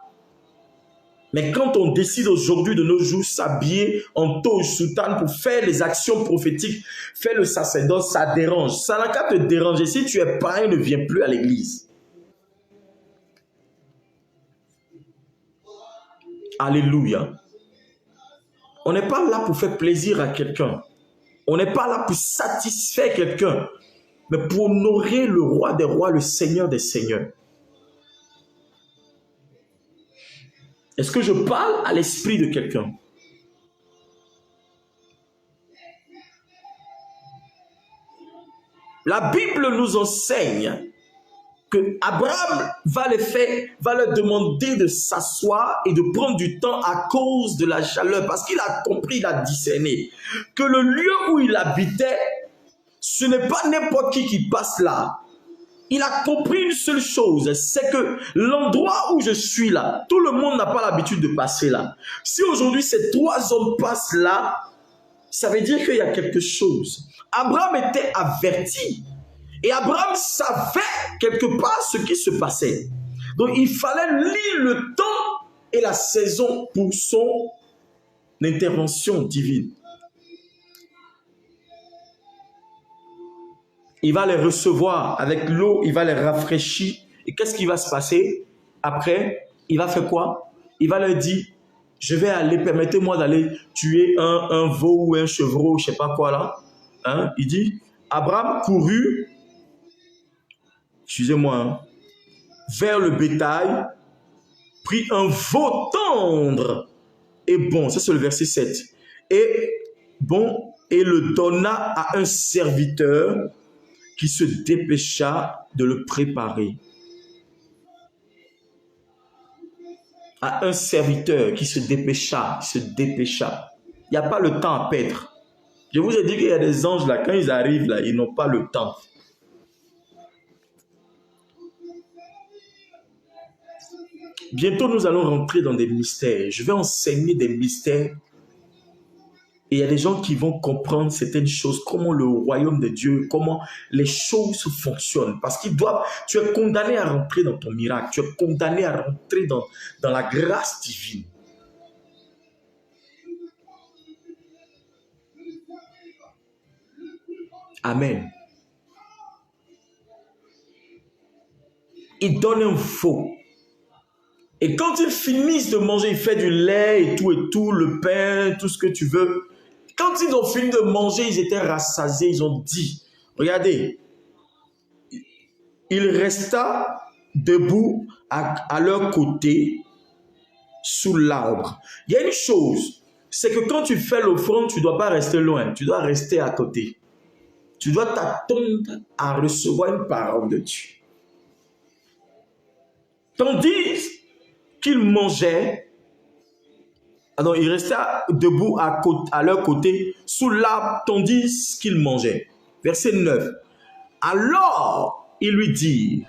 Mais quand on décide aujourd'hui de nos jours s'habiller en toge, soutane pour faire les actions prophétiques, faire le sacerdoce, ça dérange. Ça n'a qu'à te déranger. Si tu es païen, ne viens plus à l'église. Alléluia. On n'est pas là pour faire plaisir à quelqu'un. On n'est pas là pour satisfaire quelqu'un. Mais pour honorer le roi des rois, le Seigneur des seigneurs. Est-ce que je parle à l'esprit de quelqu'un? La Bible nous enseigne que Abraham va leur demander de s'asseoir et de prendre du temps à cause de la chaleur. Parce qu'il a compris, il a discerné que le lieu où il habitait, ce n'est pas n'importe qui passe là. Il a compris une seule chose, c'est que l'endroit où je suis là, tout le monde n'a pas l'habitude de passer là. Si aujourd'hui ces trois hommes passent là, ça veut dire qu'il y a quelque chose. Abraham était averti. Et Abraham savait quelque part ce qui se passait. Donc il fallait lire le temps et la saison pour son intervention divine. Il va les recevoir avec l'eau, il va les rafraîchir. Et qu'est-ce qui va se passer? Après, il va faire quoi? Il va leur dire, je vais aller, permettez-moi d'aller tuer un veau ou un chevreau, je ne sais pas quoi là. Hein? Il dit, Abraham courut, excusez-moi, hein, vers le bétail, prit un veau tendre et bon, ça c'est le verset 7. Et bon, et le donna à un serviteur qui se dépêcha de le préparer. À un serviteur qui se dépêcha, Il n'y a pas le temps à perdre. Je vous ai dit qu'il y a des anges là, quand ils arrivent là, ils n'ont pas le temps. Bientôt, nous allons rentrer dans des mystères. Je vais enseigner des mystères. Et il y a des gens qui vont comprendre certaines choses, comment le royaume de Dieu, comment les choses fonctionnent. Parce qu'ils doivent, tu es condamné à rentrer dans ton miracle, tu es condamné à rentrer dans la grâce divine. Amen. Il donne un veau. Et quand ils finissent de manger, il fait du lait et tout, le pain, tout ce que tu veux. Quand ils ont fini de manger, ils étaient rassasiés, ils ont dit, regardez, il resta debout à leur côté sous l'arbre. Il y a une chose, c'est que quand tu fais l'offrande, tu ne dois pas rester loin, tu dois rester à côté. Tu dois t'attendre à recevoir une parole de Dieu. Tandis qu'ils mangeaient, alors ils restaient debout à leur côté, sous l'arbre, tandis qu'ils mangeaient. Verset 9. Alors, ils lui dirent,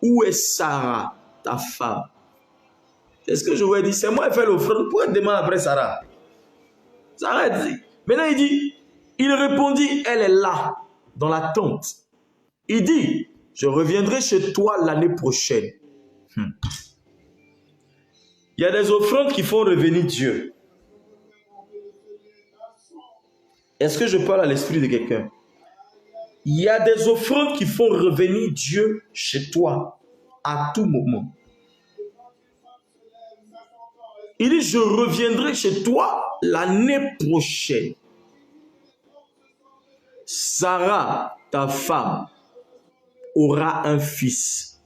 où est Sarah, ta femme? C'est ce que je vous ai dit, c'est moi qui fais l'offrande. Pourquoi tu demandes après Sarah? Sarah dit. Maintenant il dit, il répondit, elle est là, dans la tente. Il dit, je reviendrai chez toi l'année prochaine. Il y a des offrandes qui font revenir Dieu. Est-ce que je parle à l'esprit de quelqu'un? Il y a des offrandes qui font revenir Dieu chez toi à tout moment. Il dit, je reviendrai chez toi l'année prochaine. Sarah, ta femme, aura un fils.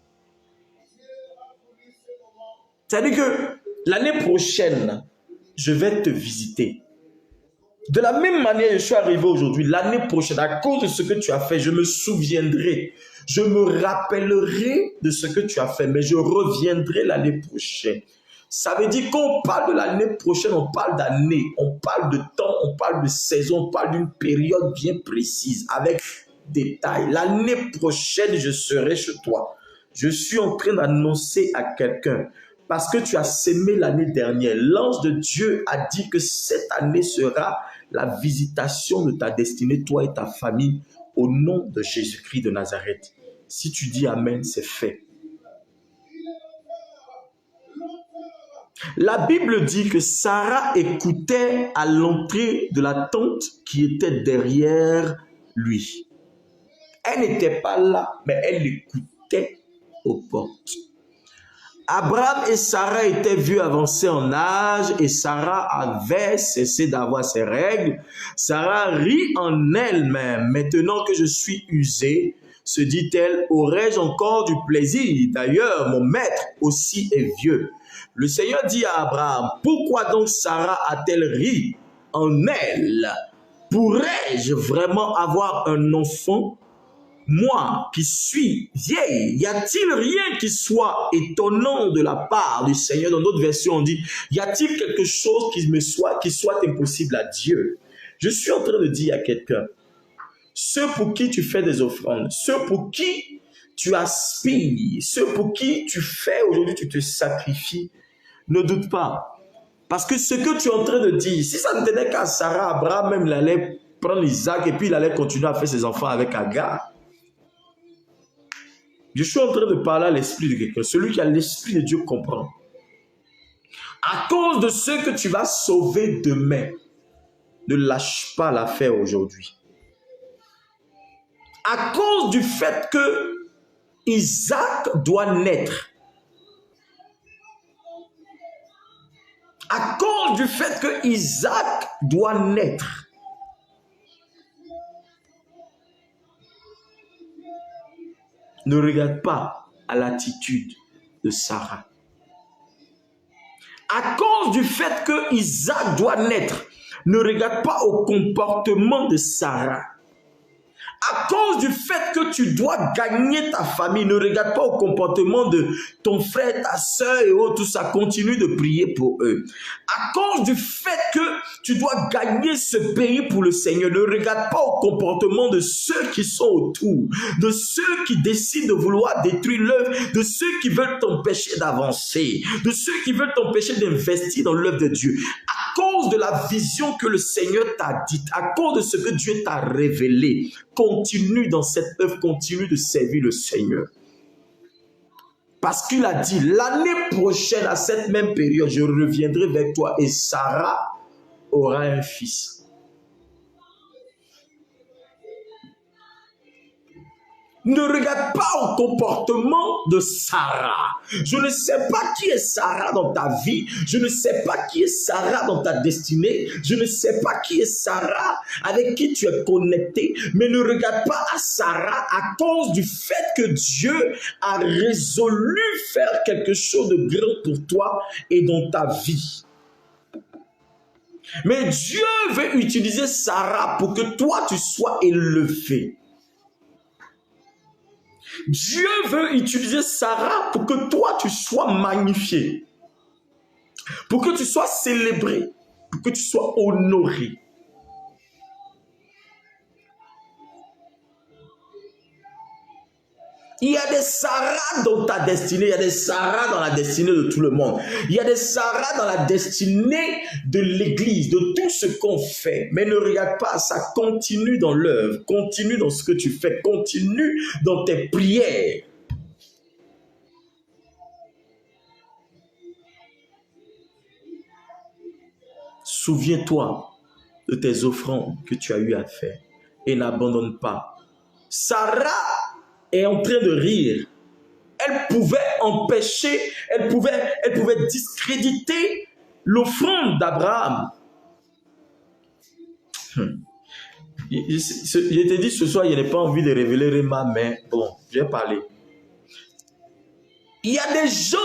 C'est-à-dire que l'année prochaine, je vais te visiter. De la même manière, je suis arrivé aujourd'hui, l'année prochaine, à cause de ce que tu as fait, je me souviendrai, je me rappellerai de ce que tu as fait, mais je reviendrai l'année prochaine. Ça veut dire qu'on parle de l'année prochaine, on parle d'année, on parle de temps, on parle de saison, on parle d'une période bien précise, avec détail. L'année prochaine, je serai chez toi. Je suis en train d'annoncer à quelqu'un, parce que tu as sémé l'année dernière, l'ange de Dieu a dit que cette année sera la visitation de ta destinée, toi et ta famille, au nom de Jésus-Christ de Nazareth. Si tu dis Amen, c'est fait. La Bible dit que Sarah écoutait à l'entrée de la tente qui était derrière lui. Elle n'était pas là, mais elle écoutait aux portes. Abraham et Sarah étaient vieux avancés en âge et Sarah avait cessé d'avoir ses règles. Sarah rit en elle-même. Maintenant que je suis usée, se dit-elle, aurais-je encore du plaisir? D'ailleurs, mon maître aussi est vieux. Le Seigneur dit à Abraham, pourquoi donc Sarah a-t-elle ri en elle? Pourrais-je vraiment avoir un enfant? Moi qui suis vieille, y a-t-il rien qui soit étonnant de la part du Seigneur? Dans d'autres versions, on dit, y a-t-il quelque chose qui soit impossible à Dieu? Je suis en train de dire à quelqu'un, ceux pour qui tu fais des offrandes, ceux pour qui tu aspires, ceux pour qui tu fais aujourd'hui, tu te sacrifies, ne doute pas. Parce que ce que tu es en train de dire, si ça ne tenait qu'à Sarah, Abraham même, il allait prendre Isaac et puis il allait continuer à faire ses enfants avec Agar. Je suis en train de parler à l'esprit de quelqu'un. Celui qui a l'esprit de Dieu comprend. À cause de ce que tu vas sauver demain, ne lâche pas l'affaire aujourd'hui. À cause du fait que Isaac doit naître. À cause du fait que Isaac doit naître. Ne regarde pas à l'attitude de Sarah. À cause du fait que Isaac doit naître, ne regarde pas au comportement de Sarah. À cause du fait que tu dois gagner ta famille, ne regarde pas au comportement de ton frère, ta soeur et autres, tout ça, continue de prier pour eux. À cause du fait que tu dois gagner ce pays pour le Seigneur, ne regarde pas au comportement de ceux qui sont autour, de ceux qui décident de vouloir détruire l'œuvre, de ceux qui veulent t'empêcher d'avancer, de ceux qui veulent t'empêcher d'investir dans l'œuvre de Dieu. À cause de la vision que le Seigneur t'a dite, à cause de ce que Dieu t'a révélé, continue dans cette œuvre, continue de servir le Seigneur. Parce qu'il a dit, l'année prochaine, à cette même période, je reviendrai vers toi et Sarah aura un fils. Ne regarde pas au comportement de Sarah. Je ne sais pas qui est Sarah dans ta vie. Je ne sais pas qui est Sarah dans ta destinée. Je ne sais pas qui est Sarah avec qui tu es connecté. Mais ne regarde pas à Sarah à cause du fait que Dieu a résolu faire quelque chose de grand pour toi et dans ta vie. Mais Dieu veut utiliser Sarah pour que toi, tu sois élevé. Dieu veut utiliser Sarah pour que toi, tu sois magnifié. Pour que tu sois célébré. Pour que tu sois honoré. Il y a des Sarah dans ta destinée, il y a des Sarah dans la destinée de tout le monde. Il y a des Sarah dans la destinée de l'église, de tout ce qu'on fait. Mais ne regarde pas ça, continue dans l'œuvre, continue dans ce que tu fais, continue dans tes prières. Souviens-toi de tes offrandes que tu as eu à faire et n'abandonne pas. Sarah est en train de rire. Elle pouvait empêcher, elle pouvait discréditer l'offrande d'Abraham. Je t'ai dit ce soir, je n'ai pas envie de révéler Réma, mais bon, je vais parler. Il y a des gens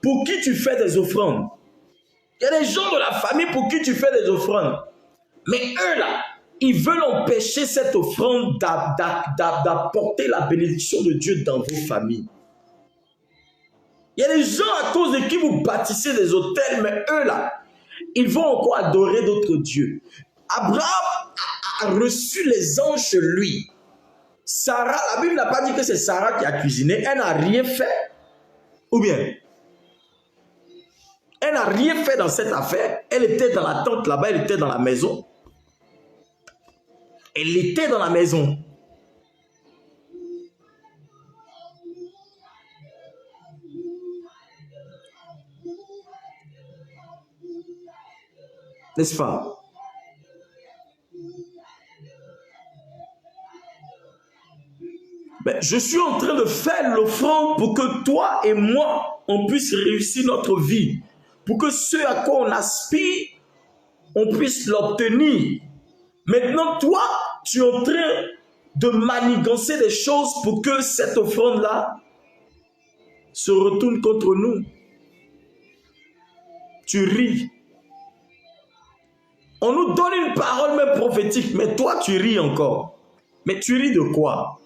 pour qui tu fais des offrandes. Il y a des gens de la famille pour qui tu fais des offrandes. Mais eux là, ils veulent empêcher cette offrande d'apporter la bénédiction de Dieu dans vos familles. Il y a des gens à cause de qui vous bâtissez des autels, mais eux là, ils vont encore adorer d'autres dieux. Abraham a reçu les anges chez lui. Sarah, la Bible n'a pas dit que c'est Sarah qui a cuisiné, elle n'a rien fait. Ou bien, elle n'a rien fait dans cette affaire. Elle était dans la tente là-bas, elle était dans la maison. Elle était dans la maison. N'est-ce pas? Ben, je suis en train de faire l'offrande pour que toi et moi, on puisse réussir notre vie. Pour que ce à quoi on aspire, on puisse l'obtenir. Maintenant, toi, tu es en train de manigancer des choses pour que cette offrande-là se retourne contre nous. Tu ris. On nous donne une parole même prophétique, mais toi, tu ris encore. Mais tu ris de quoi?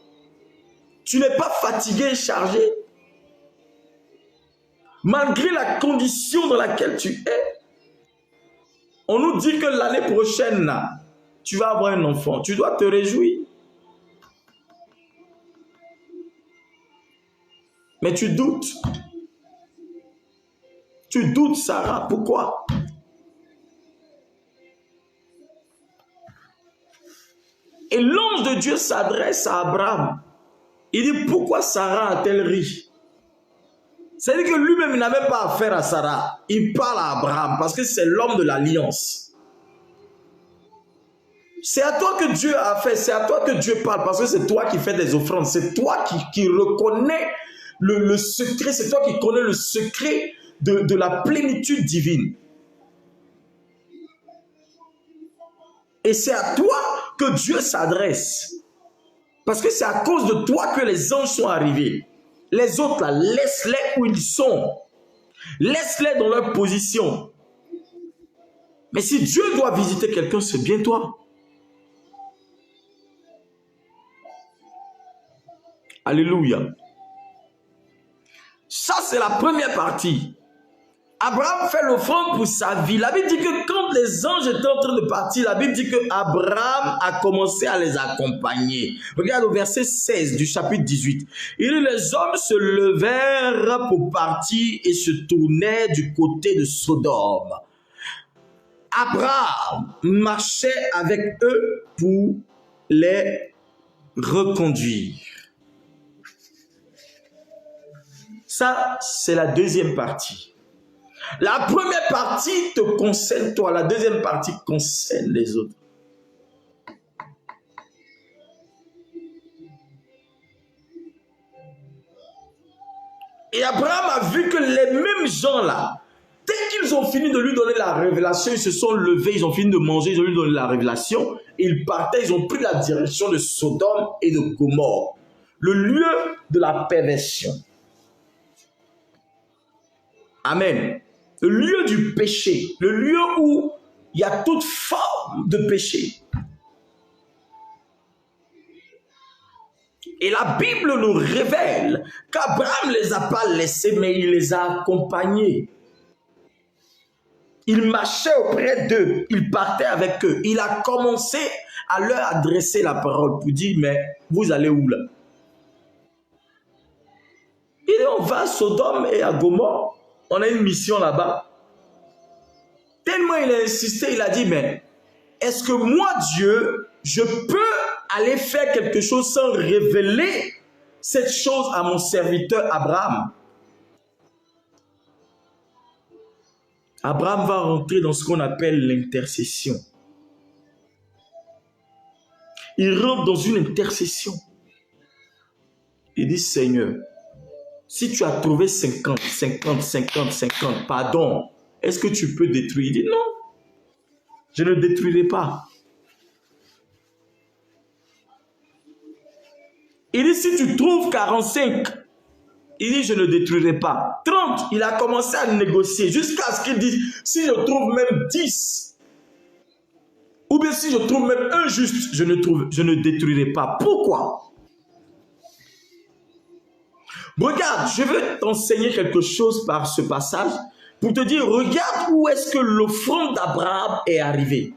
Tu n'es pas fatigué et chargé. Malgré la condition dans laquelle tu es, on nous dit que l'année prochaine, là, tu vas avoir un enfant. Tu dois te réjouir. Mais tu doutes. Tu doutes, Sarah. Pourquoi? Et l'ange de Dieu s'adresse à Abraham. Il dit, pourquoi Sarah a-t-elle ri? C'est-à-dire que lui-même, il n'avait pas affaire à Sarah. Il parle à Abraham parce que c'est l'homme de l'alliance. C'est à toi que Dieu a affaire, c'est à toi que Dieu parle parce que c'est toi qui fais des offrandes. C'est toi qui reconnais le secret, c'est toi qui connais le secret de la plénitude divine. Et c'est à toi que Dieu s'adresse. Parce que c'est à cause de toi que les anges sont arrivés. Les autres, là, laisse-les où ils sont. Laisse-les dans leur position. Mais si Dieu doit visiter quelqu'un, c'est bien toi. Alléluia. Ça, c'est la première partie. Abraham fait l'offrande pour sa vie. La Bible dit que quand les anges étaient en train de partir, la Bible dit que Abraham a commencé à les accompagner. Regarde au verset 16 du chapitre 18. Il dit, les hommes se levèrent pour partir et se tournaient du côté de Sodome. Abraham marchait avec eux pour les reconduire. Ça, c'est la deuxième partie. La première partie te concerne toi, la deuxième partie concerne les autres. Et Abraham a vu que les mêmes gens-là, dès qu'ils ont fini de lui donner la révélation, ils se sont levés, ils ont fini de manger, ils ont lui donné la révélation, ils partaient, ils ont pris la direction de Sodome et de Gomorrhe, le lieu de la perversion. Amen. Le lieu du péché, le lieu où il y a toute forme de péché. Et la Bible nous révèle qu'Abraham ne les a pas laissés, mais il les a accompagnés. Il marchait auprès d'eux, il partait avec eux. Il a commencé à leur adresser la parole pour dire, mais vous allez où là? Et on va à Sodome et à Gomorrhe. On a une mission là-bas. Tellement il a insisté, il a dit, mais est-ce que moi, Dieu, je peux aller faire quelque chose sans révéler cette chose à mon serviteur Abraham? Abraham va rentrer dans ce qu'on appelle l'intercession. Il rentre dans une intercession. Il dit, Seigneur, si tu as trouvé 50, pardon, est-ce que tu peux détruire? Il dit, non, je ne détruirai pas. Il dit, si tu trouves 45, il dit, je ne détruirai pas. 30, il a commencé à négocier jusqu'à ce qu'il dise, si je trouve même 10, ou bien si je trouve même un juste, je ne détruirai pas. Pourquoi? Regarde, je veux t'enseigner quelque chose par ce passage pour te dire, regarde où est-ce que l'offrande d'Abraham est arrivée.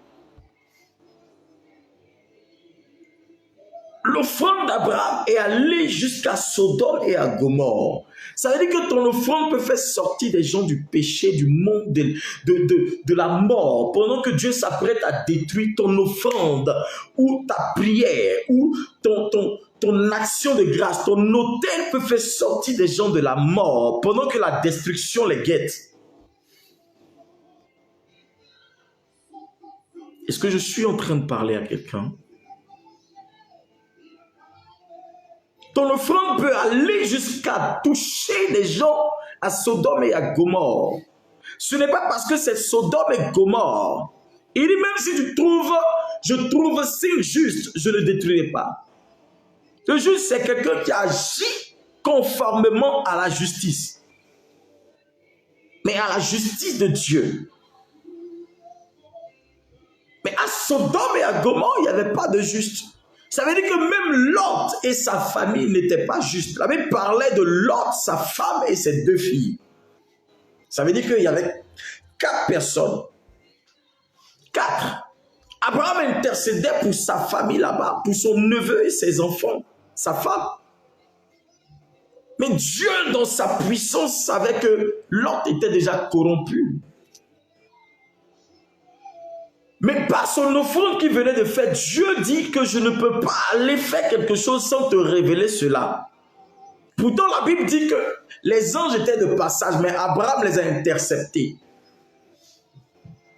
L'offrande d'Abraham est allée jusqu'à Sodome et à Gomorrhe. Ça veut dire que ton offrande peut faire sortir des gens du péché, du monde, de la mort. Pendant que Dieu s'apprête à détruire ton offrande, ou ta prière, ou ton action de grâce, ton autel peut faire sortir des gens de la mort, pendant que la destruction les guette. Est-ce que je suis en train de parler à quelqu'un? Ton offrande peut aller jusqu'à toucher des gens à Sodome et à Gomorrhe. Ce n'est pas parce que c'est Sodome et Gomorrhe. Il dit même si je trouve 5 justes, je ne détruirai pas. Le juste, c'est quelqu'un qui agit conformément à la justice. Mais à la justice de Dieu. Mais à Sodome et à Gomorrhe, il n'y avait pas de juste. Ça veut dire que même Lot et sa famille n'étaient pas justes. La Bible parlait de Lot, sa femme et ses 2 filles. Ça veut dire qu'il y avait 4 personnes. 4. Abraham intercédait pour sa famille là-bas, pour son neveu et ses enfants, sa femme. Mais Dieu, dans sa puissance, savait que Lot était déjà corrompu. Mais par son offrande qu'il venait de faire, Dieu dit que je ne peux pas aller faire quelque chose sans te révéler cela. Pourtant, la Bible dit que les anges étaient de passage, mais Abraham les a interceptés.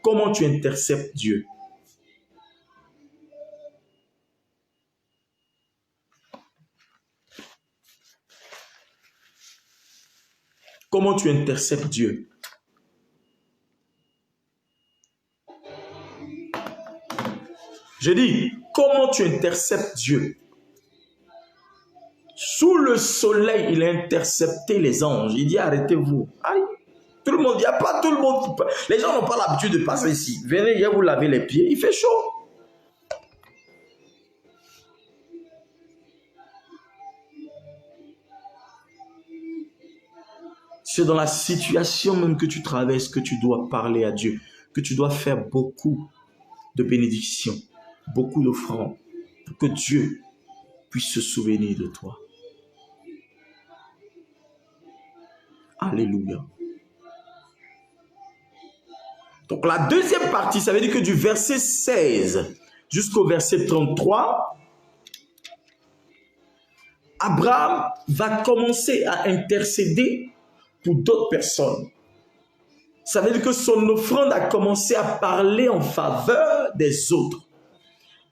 Comment tu interceptes Dieu? Comment tu interceptes Dieu? Je dis, comment tu interceptes Dieu? Sous le soleil, il a intercepté les anges. Il dit, arrêtez-vous. Aïe. Tout le monde, il n'y a pas tout le monde. Les gens n'ont pas l'habitude de passer ici. Venez, viens vous laver les pieds. Il fait chaud. C'est dans la situation même que tu traverses que tu dois parler à Dieu, que tu dois faire beaucoup de bénédictions, beaucoup d'offrandes, pour que Dieu puisse se souvenir de toi. Alléluia. Donc la deuxième partie, ça veut dire que du verset 16 jusqu'au verset 33, Abraham va commencer à intercéder pour d'autres personnes. Ça veut dire que son offrande a commencé à parler en faveur des autres.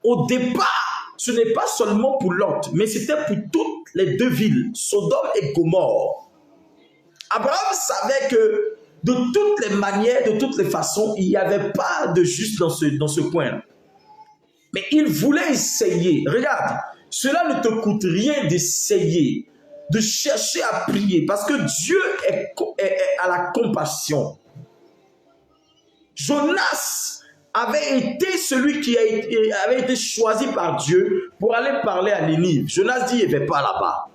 Au départ, ce n'est pas seulement pour Lot, mais c'était pour toutes les 2 villes, Sodome et Gomorrhe. Abraham savait que de toutes les manières, de toutes les façons, il n'y avait pas de juste dans ce coin-là. Mais il voulait essayer. Regarde, cela ne te coûte rien d'essayer, de chercher à prier, parce que Dieu est à la compassion. Jonas avait été celui qui avait été choisi par Dieu pour aller parler à Ninive. Jonas dit, il ne va pas là-bas.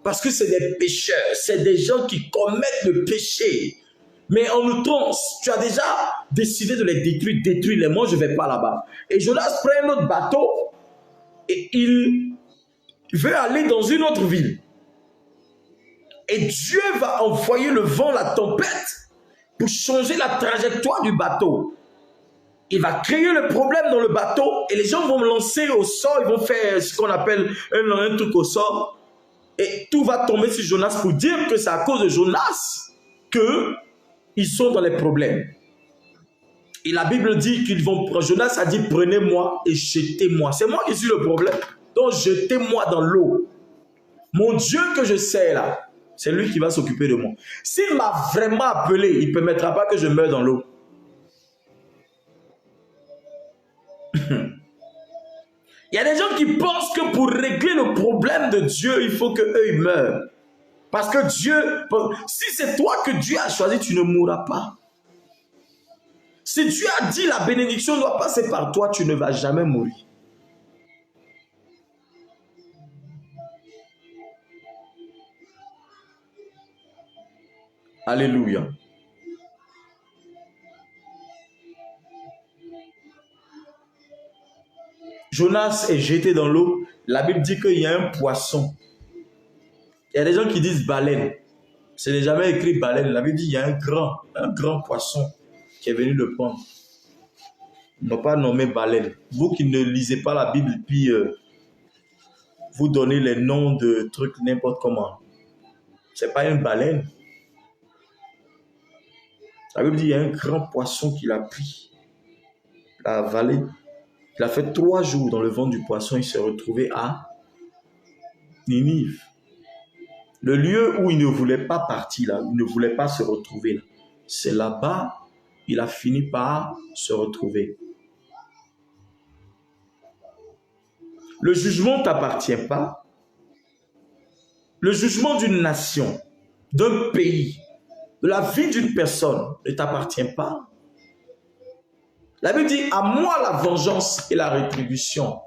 Parce que c'est des pécheurs, c'est des gens qui commettent le péché. Mais en outrance, tu as déjà décidé de les détruire, détruire-les. Moi, je ne vais pas là-bas. Et Jonas prend un autre bateau et il veut aller dans une autre ville. Et Dieu va envoyer le vent, la tempête, pour changer la trajectoire du bateau. Il va créer le problème dans le bateau et les gens vont me lancer au sort, ils vont faire ce qu'on appelle un truc au sort. Et tout va tomber sur Jonas pour dire que c'est à cause de Jonas qu'ils sont dans les problèmes. Et la Bible dit qu'ils vont, Jonas a dit, prenez-moi et jetez-moi. C'est moi qui suis le problème. Donc jetez-moi dans l'eau. Mon Dieu que je sais là, c'est lui qui va s'occuper de moi. S'il m'a vraiment appelé, il ne permettra pas que je meure dans l'eau. Il y a des gens qui pensent que pour régler le problème de Dieu, il faut qu'eux ils meurent. Parce que Dieu, si c'est toi que Dieu a choisi, tu ne mourras pas. Si Dieu a dit la bénédiction doit passer par toi, tu ne vas jamais mourir. Alléluia. Jonas est jeté dans l'eau. La Bible dit qu'il y a un poisson. Il y a des gens qui disent baleine. Ce n'est jamais écrit baleine. La Bible dit qu'il y a un grand poisson qui est venu le prendre. Ils n'ont pas nommé baleine. Vous qui ne lisez pas la Bible, puis vous donnez les noms de trucs n'importe comment. Ce n'est pas une baleine. La Bible dit qu'il y a un grand poisson qui l'a pris, l'a avalé. Il a fait 3 jours dans le ventre du poisson. Il s'est retrouvé à Ninive. Le lieu où il ne voulait pas partir, là, il ne voulait pas se retrouver. Là. C'est là-bas il a fini par se retrouver. Le jugement ne t'appartient pas. Le jugement d'une nation, d'un pays, de la vie d'une personne ne t'appartient pas. La Bible dit, à moi la vengeance et la rétribution.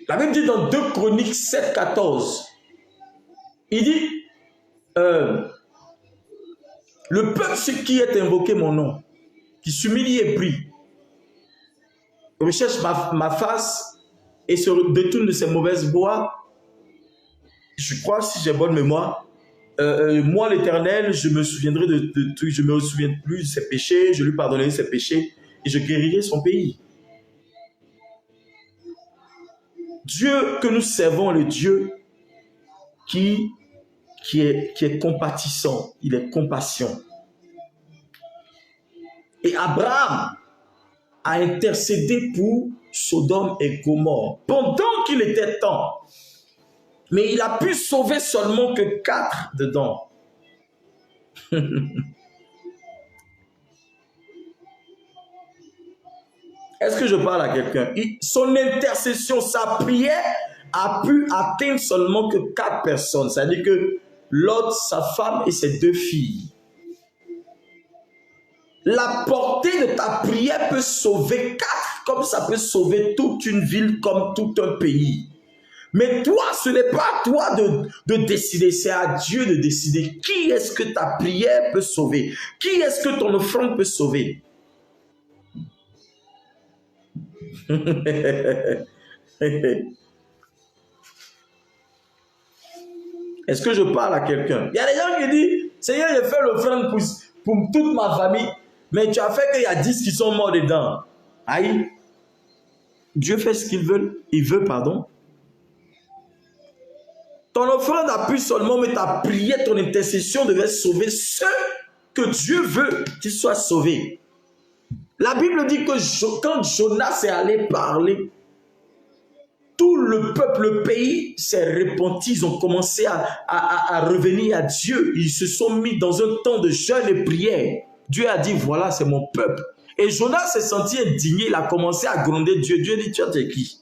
La Bible dit dans 2 Chroniques 7, 14, il dit, le peuple sur qui est invoqué mon nom, qui s'humilie et prie, recherche ma face et se détourne de ses mauvaises voies, je crois, si j'ai bonne mémoire, moi l'Éternel, je me souviendrai de tout, je me souviens plus de ses péchés, je lui pardonnerai ses péchés et je guérirai son pays. Dieu que nous servons, le Dieu qui est compatissant, il est compassion. Et Abraham a intercédé pour Sodome et Gomorrhe pendant qu'il était temps. Mais il a pu sauver seulement que 4 dedans. Est-ce que je parle à quelqu'un? Son intercession, sa prière a pu atteindre seulement que 4 personnes. C'est-à-dire que Lot, sa femme et ses 2 filles. La portée de ta prière peut sauver 4, comme ça peut sauver toute une ville, comme tout un pays. Mais toi, ce n'est pas à toi de décider, c'est à Dieu de décider qui est-ce que ta prière peut sauver, qui est-ce que ton offrande peut sauver. Est-ce que je parle à quelqu'un? Il y a des gens qui disent, Seigneur, je fais l'offrande pour toute ma famille, mais tu as fait qu'il y a 10 qui sont morts dedans. Aïe. Dieu fait ce qu'il veut, pardon. Ton offrande a pu seulement, mais ta prière, ton intercession devait sauver ceux que Dieu veut qu'ils soient sauvés. La Bible dit que quand Jonas est allé parler, tout le peuple, le pays s'est repenti, ils ont commencé à revenir à Dieu. Ils se sont mis dans un temps de jeûne et prière. Dieu a dit, voilà, c'est mon peuple. Et Jonas s'est senti indigné, il a commencé à gronder Dieu. Dieu dit, tu es qui?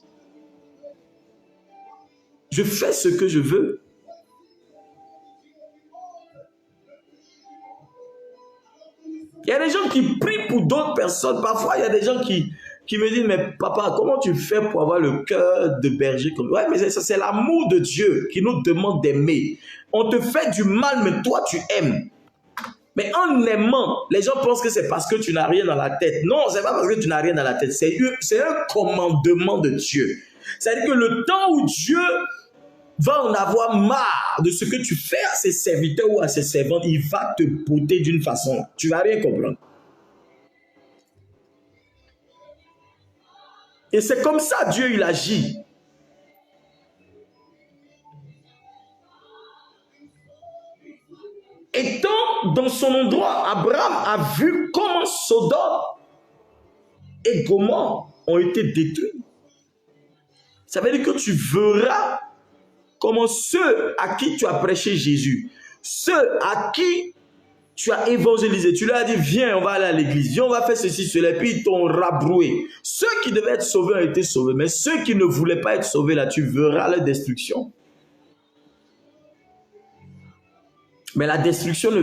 Je fais ce que je veux. Il Il y a des gens qui prient pour d'autres personnes. Parfois, il y a des gens qui me disent, mais papa, comment tu fais pour avoir le cœur de berger comme... Ouais, mais c'est l'amour de Dieu qui nous demande d'aimer. On te fait du mal, mais toi, tu aimes. Mais en aimant, les gens pensent que c'est parce que tu n'as rien dans la tête. Non, c'est pas parce que tu n'as rien dans la tête. C'est un commandement de Dieu. C'est-à-dire que le temps où Dieu va en avoir marre de ce que tu fais à ses serviteurs ou à ses servantes, il va te botter d'une façon. Tu ne vas rien comprendre. Et c'est comme ça Dieu, il agit. Étant dans son endroit, Abraham a vu comment Sodome et Gomorrhe ont été détruits. Ça veut dire que tu verras comment ceux à qui tu as prêché Jésus, ceux à qui tu as évangélisé, tu leur as dit, viens, on va aller à l'église, viens, on va faire ceci, cela, et puis ils t'ont rabroué. Ceux qui devaient être sauvés ont été sauvés, mais ceux qui ne voulaient pas être sauvés, là, tu verras leur destruction. Mais la destruction ne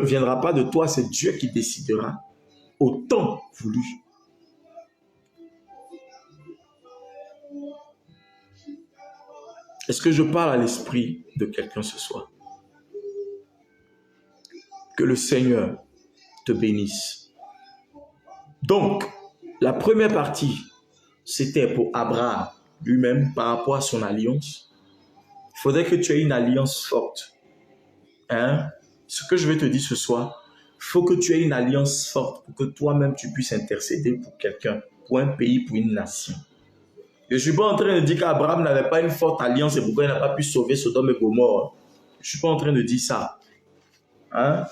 viendra pas de toi, c'est Dieu qui décidera au temps voulu. Est-ce que je parle à l'esprit de quelqu'un ce soir? Que le Seigneur te bénisse. Donc, la première partie, c'était pour Abraham lui-même par rapport à son alliance. Il faudrait que tu aies une alliance forte. Hein? Ce que je vais te dire ce soir, il faut que tu aies une alliance forte pour que toi-même tu puisses intercéder pour quelqu'un, pour un pays, pour une nation. Je ne suis pas en train de dire qu'Abraham n'avait pas une forte alliance et pourquoi il n'a pas pu sauver Sodome et Gomorrhe. Je ne suis pas en train de dire ça. Hein?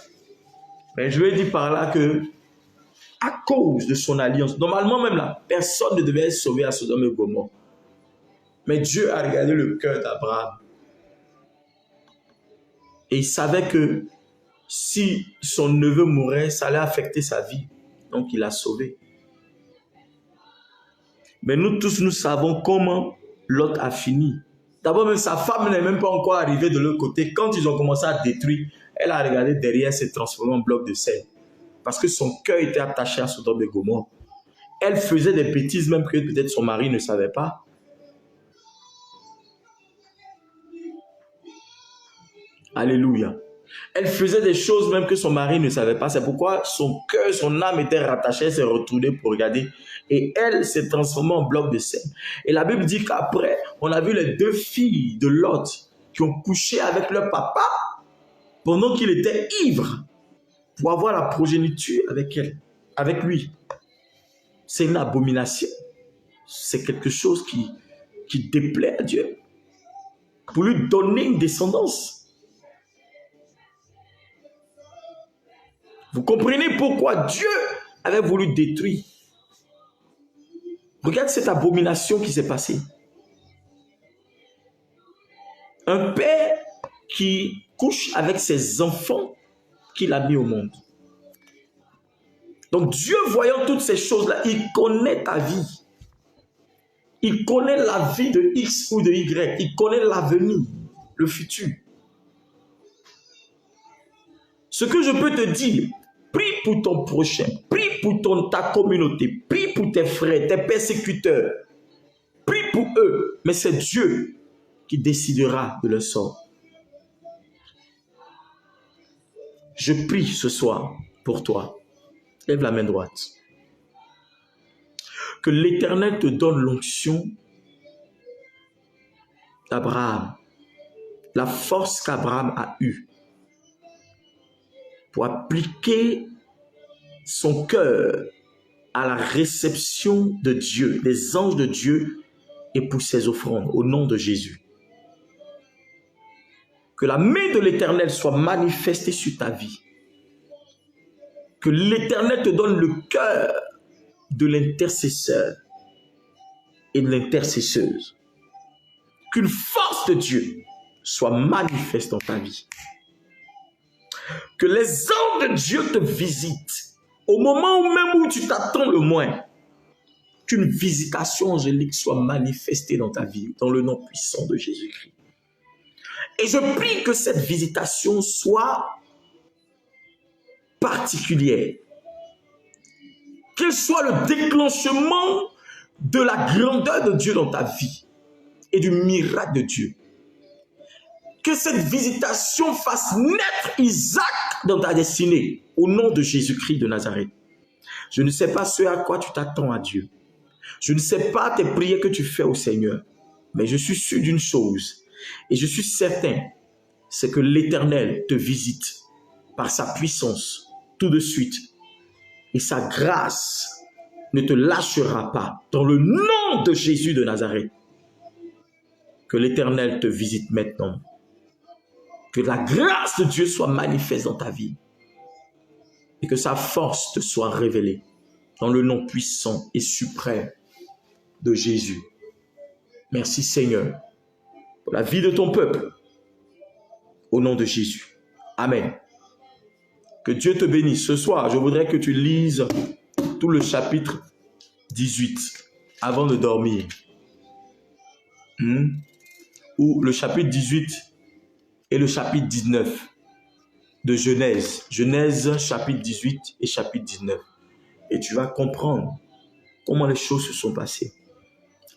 Mais je vais dire par là que, à cause de son alliance, normalement même là, personne ne devait être sauvé à Sodome et Gomorrhe. Mais Dieu a regardé le cœur d'Abraham. Et il savait que si son neveu mourait, ça allait affecter sa vie. Donc il l'a sauvé. Mais nous tous, nous savons comment Lot a fini. D'abord, même sa femme n'est même pas encore arrivée de l'autre côté. Quand ils ont commencé à détruire, elle a regardé derrière, s'est transformée en bloc de sel. Parce que son cœur était attaché à Sodome et Gomorrhe. Elle faisait des bêtises même que peut-être son mari ne savait pas. Alléluia. Elle faisait des choses même que son mari ne savait pas. C'est pourquoi son cœur, son âme était rattachée. Elle s'est retournée pour regarder. Et elle s'est transformée en bloc de sel. Et la Bible dit qu'après, on a vu les deux filles de Lot qui ont couché avec leur papa pendant qu'il était ivre pour avoir la progéniture avec elle, avec lui. C'est une abomination. C'est quelque chose qui déplaît à Dieu. Pour lui donner une descendance. Vous comprenez pourquoi Dieu avait voulu détruire. Regarde cette abomination qui s'est passée. Un père qui couche avec ses enfants qu'il a mis au monde. Donc Dieu, voyant toutes ces choses-là, il connaît ta vie. Il connaît la vie de X ou de Y. Il connaît l'avenir, le futur. Ce que je peux te dire, prie pour ton prochain, prie pour ta communauté, prie pour tes frères, tes persécuteurs. Prie pour eux, mais c'est Dieu qui décidera de leur sort. Je prie ce soir pour toi. Lève la main droite. Que l'Éternel te donne l'onction d'Abraham, la force qu'Abraham a eue pour appliquer son cœur à la réception de Dieu, des anges de Dieu et pour ses offrandes au nom de Jésus. Que la main de l'Éternel soit manifestée sur ta vie. Que l'Éternel te donne le cœur de l'intercesseur et de l'intercesseuse. Qu'une force de Dieu soit manifeste dans ta vie. Que les anges de Dieu te visitent au moment même où tu t'attends le moins. Qu'une visitation angélique soit manifestée dans ta vie, dans le nom puissant de Jésus-Christ. Et je prie que cette visitation soit particulière, qu'il soit le déclenchement de la grandeur de Dieu dans ta vie et du miracle de Dieu. Que cette visitation fasse naître Isaac dans ta destinée, au nom de Jésus-Christ de Nazareth. Je ne sais pas ce à quoi tu t'attends à Dieu. Je ne sais pas tes prières que tu fais au Seigneur, mais je suis sûr d'une chose, et je suis certain, c'est que l'Éternel te visite par sa puissance tout de suite, et sa grâce ne te lâchera pas dans le nom de Jésus de Nazareth. Que l'Éternel te visite maintenant. Que la grâce de Dieu soit manifeste dans ta vie et que sa force te soit révélée dans le nom puissant et suprême de Jésus. Merci Seigneur pour la vie de ton peuple au nom de Jésus. Amen. Que Dieu te bénisse. Ce soir, je voudrais que tu lises tout le chapitre 18 avant de dormir. Ou le chapitre 18 et le chapitre 19 de Genèse. Genèse chapitre 18 et chapitre 19. Et tu vas comprendre comment les choses se sont passées.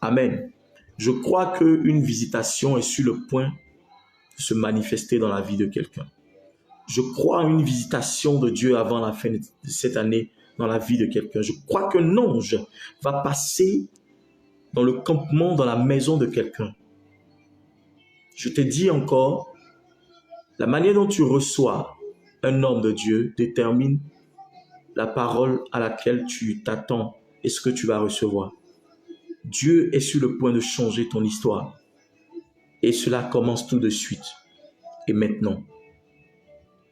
Amen. Je crois qu'une visitation est sur le point de se manifester dans la vie de quelqu'un. Je crois à une visitation de Dieu avant la fin de cette année dans la vie de quelqu'un. Je crois qu'un ange va passer dans le campement, dans la maison de quelqu'un. Je te dis encore, la manière dont tu reçois un homme de Dieu détermine la parole à laquelle tu t'attends et ce que tu vas recevoir. Dieu est sur le point de changer ton histoire. Et cela commence tout de suite et maintenant.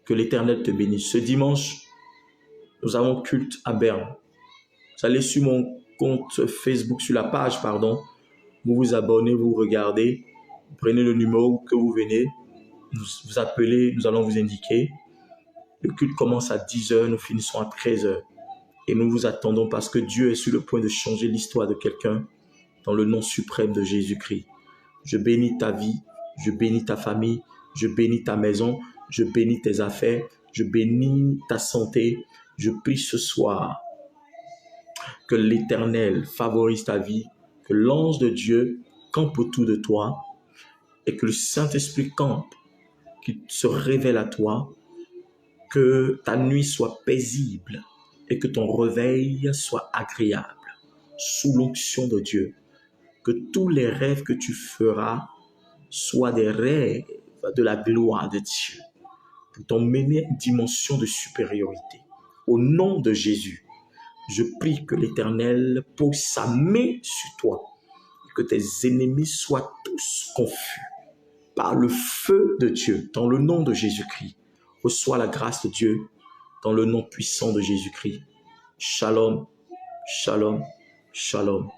Que l'Éternel te bénisse. Ce dimanche, nous avons culte à Berne. Vous allez sur mon compte Facebook, sur la page, pardon. Vous vous abonnez, vous regardez. Vous prenez le numéro que vous venez. Vous appelez, nous allons vous indiquer. Le culte commence à 10h, nous finissons à 13h. Et nous vous attendons parce que Dieu est sur le point de changer l'histoire de quelqu'un dans le nom suprême de Jésus-Christ. Je bénis ta vie, je bénis ta famille, je bénis ta maison, je bénis tes affaires, je bénis ta santé. Je prie ce soir que l'Éternel favorise ta vie, que l'ange de Dieu campe autour de toi et que le Saint-Esprit campe, qu'il se révèle à toi, que ta nuit soit paisible et que ton réveil soit agréable sous l'onction de Dieu. Que tous les rêves que tu feras soient des rêves de la gloire de Dieu pour t'emmener à une dimension de supériorité. Au nom de Jésus, je prie que l'Éternel pose sa main sur toi et que tes ennemis soient tous confus par le feu de Dieu. Dans le nom de Jésus-Christ, reçois la grâce de Dieu dans le nom puissant de Jésus-Christ. Shalom, shalom, shalom.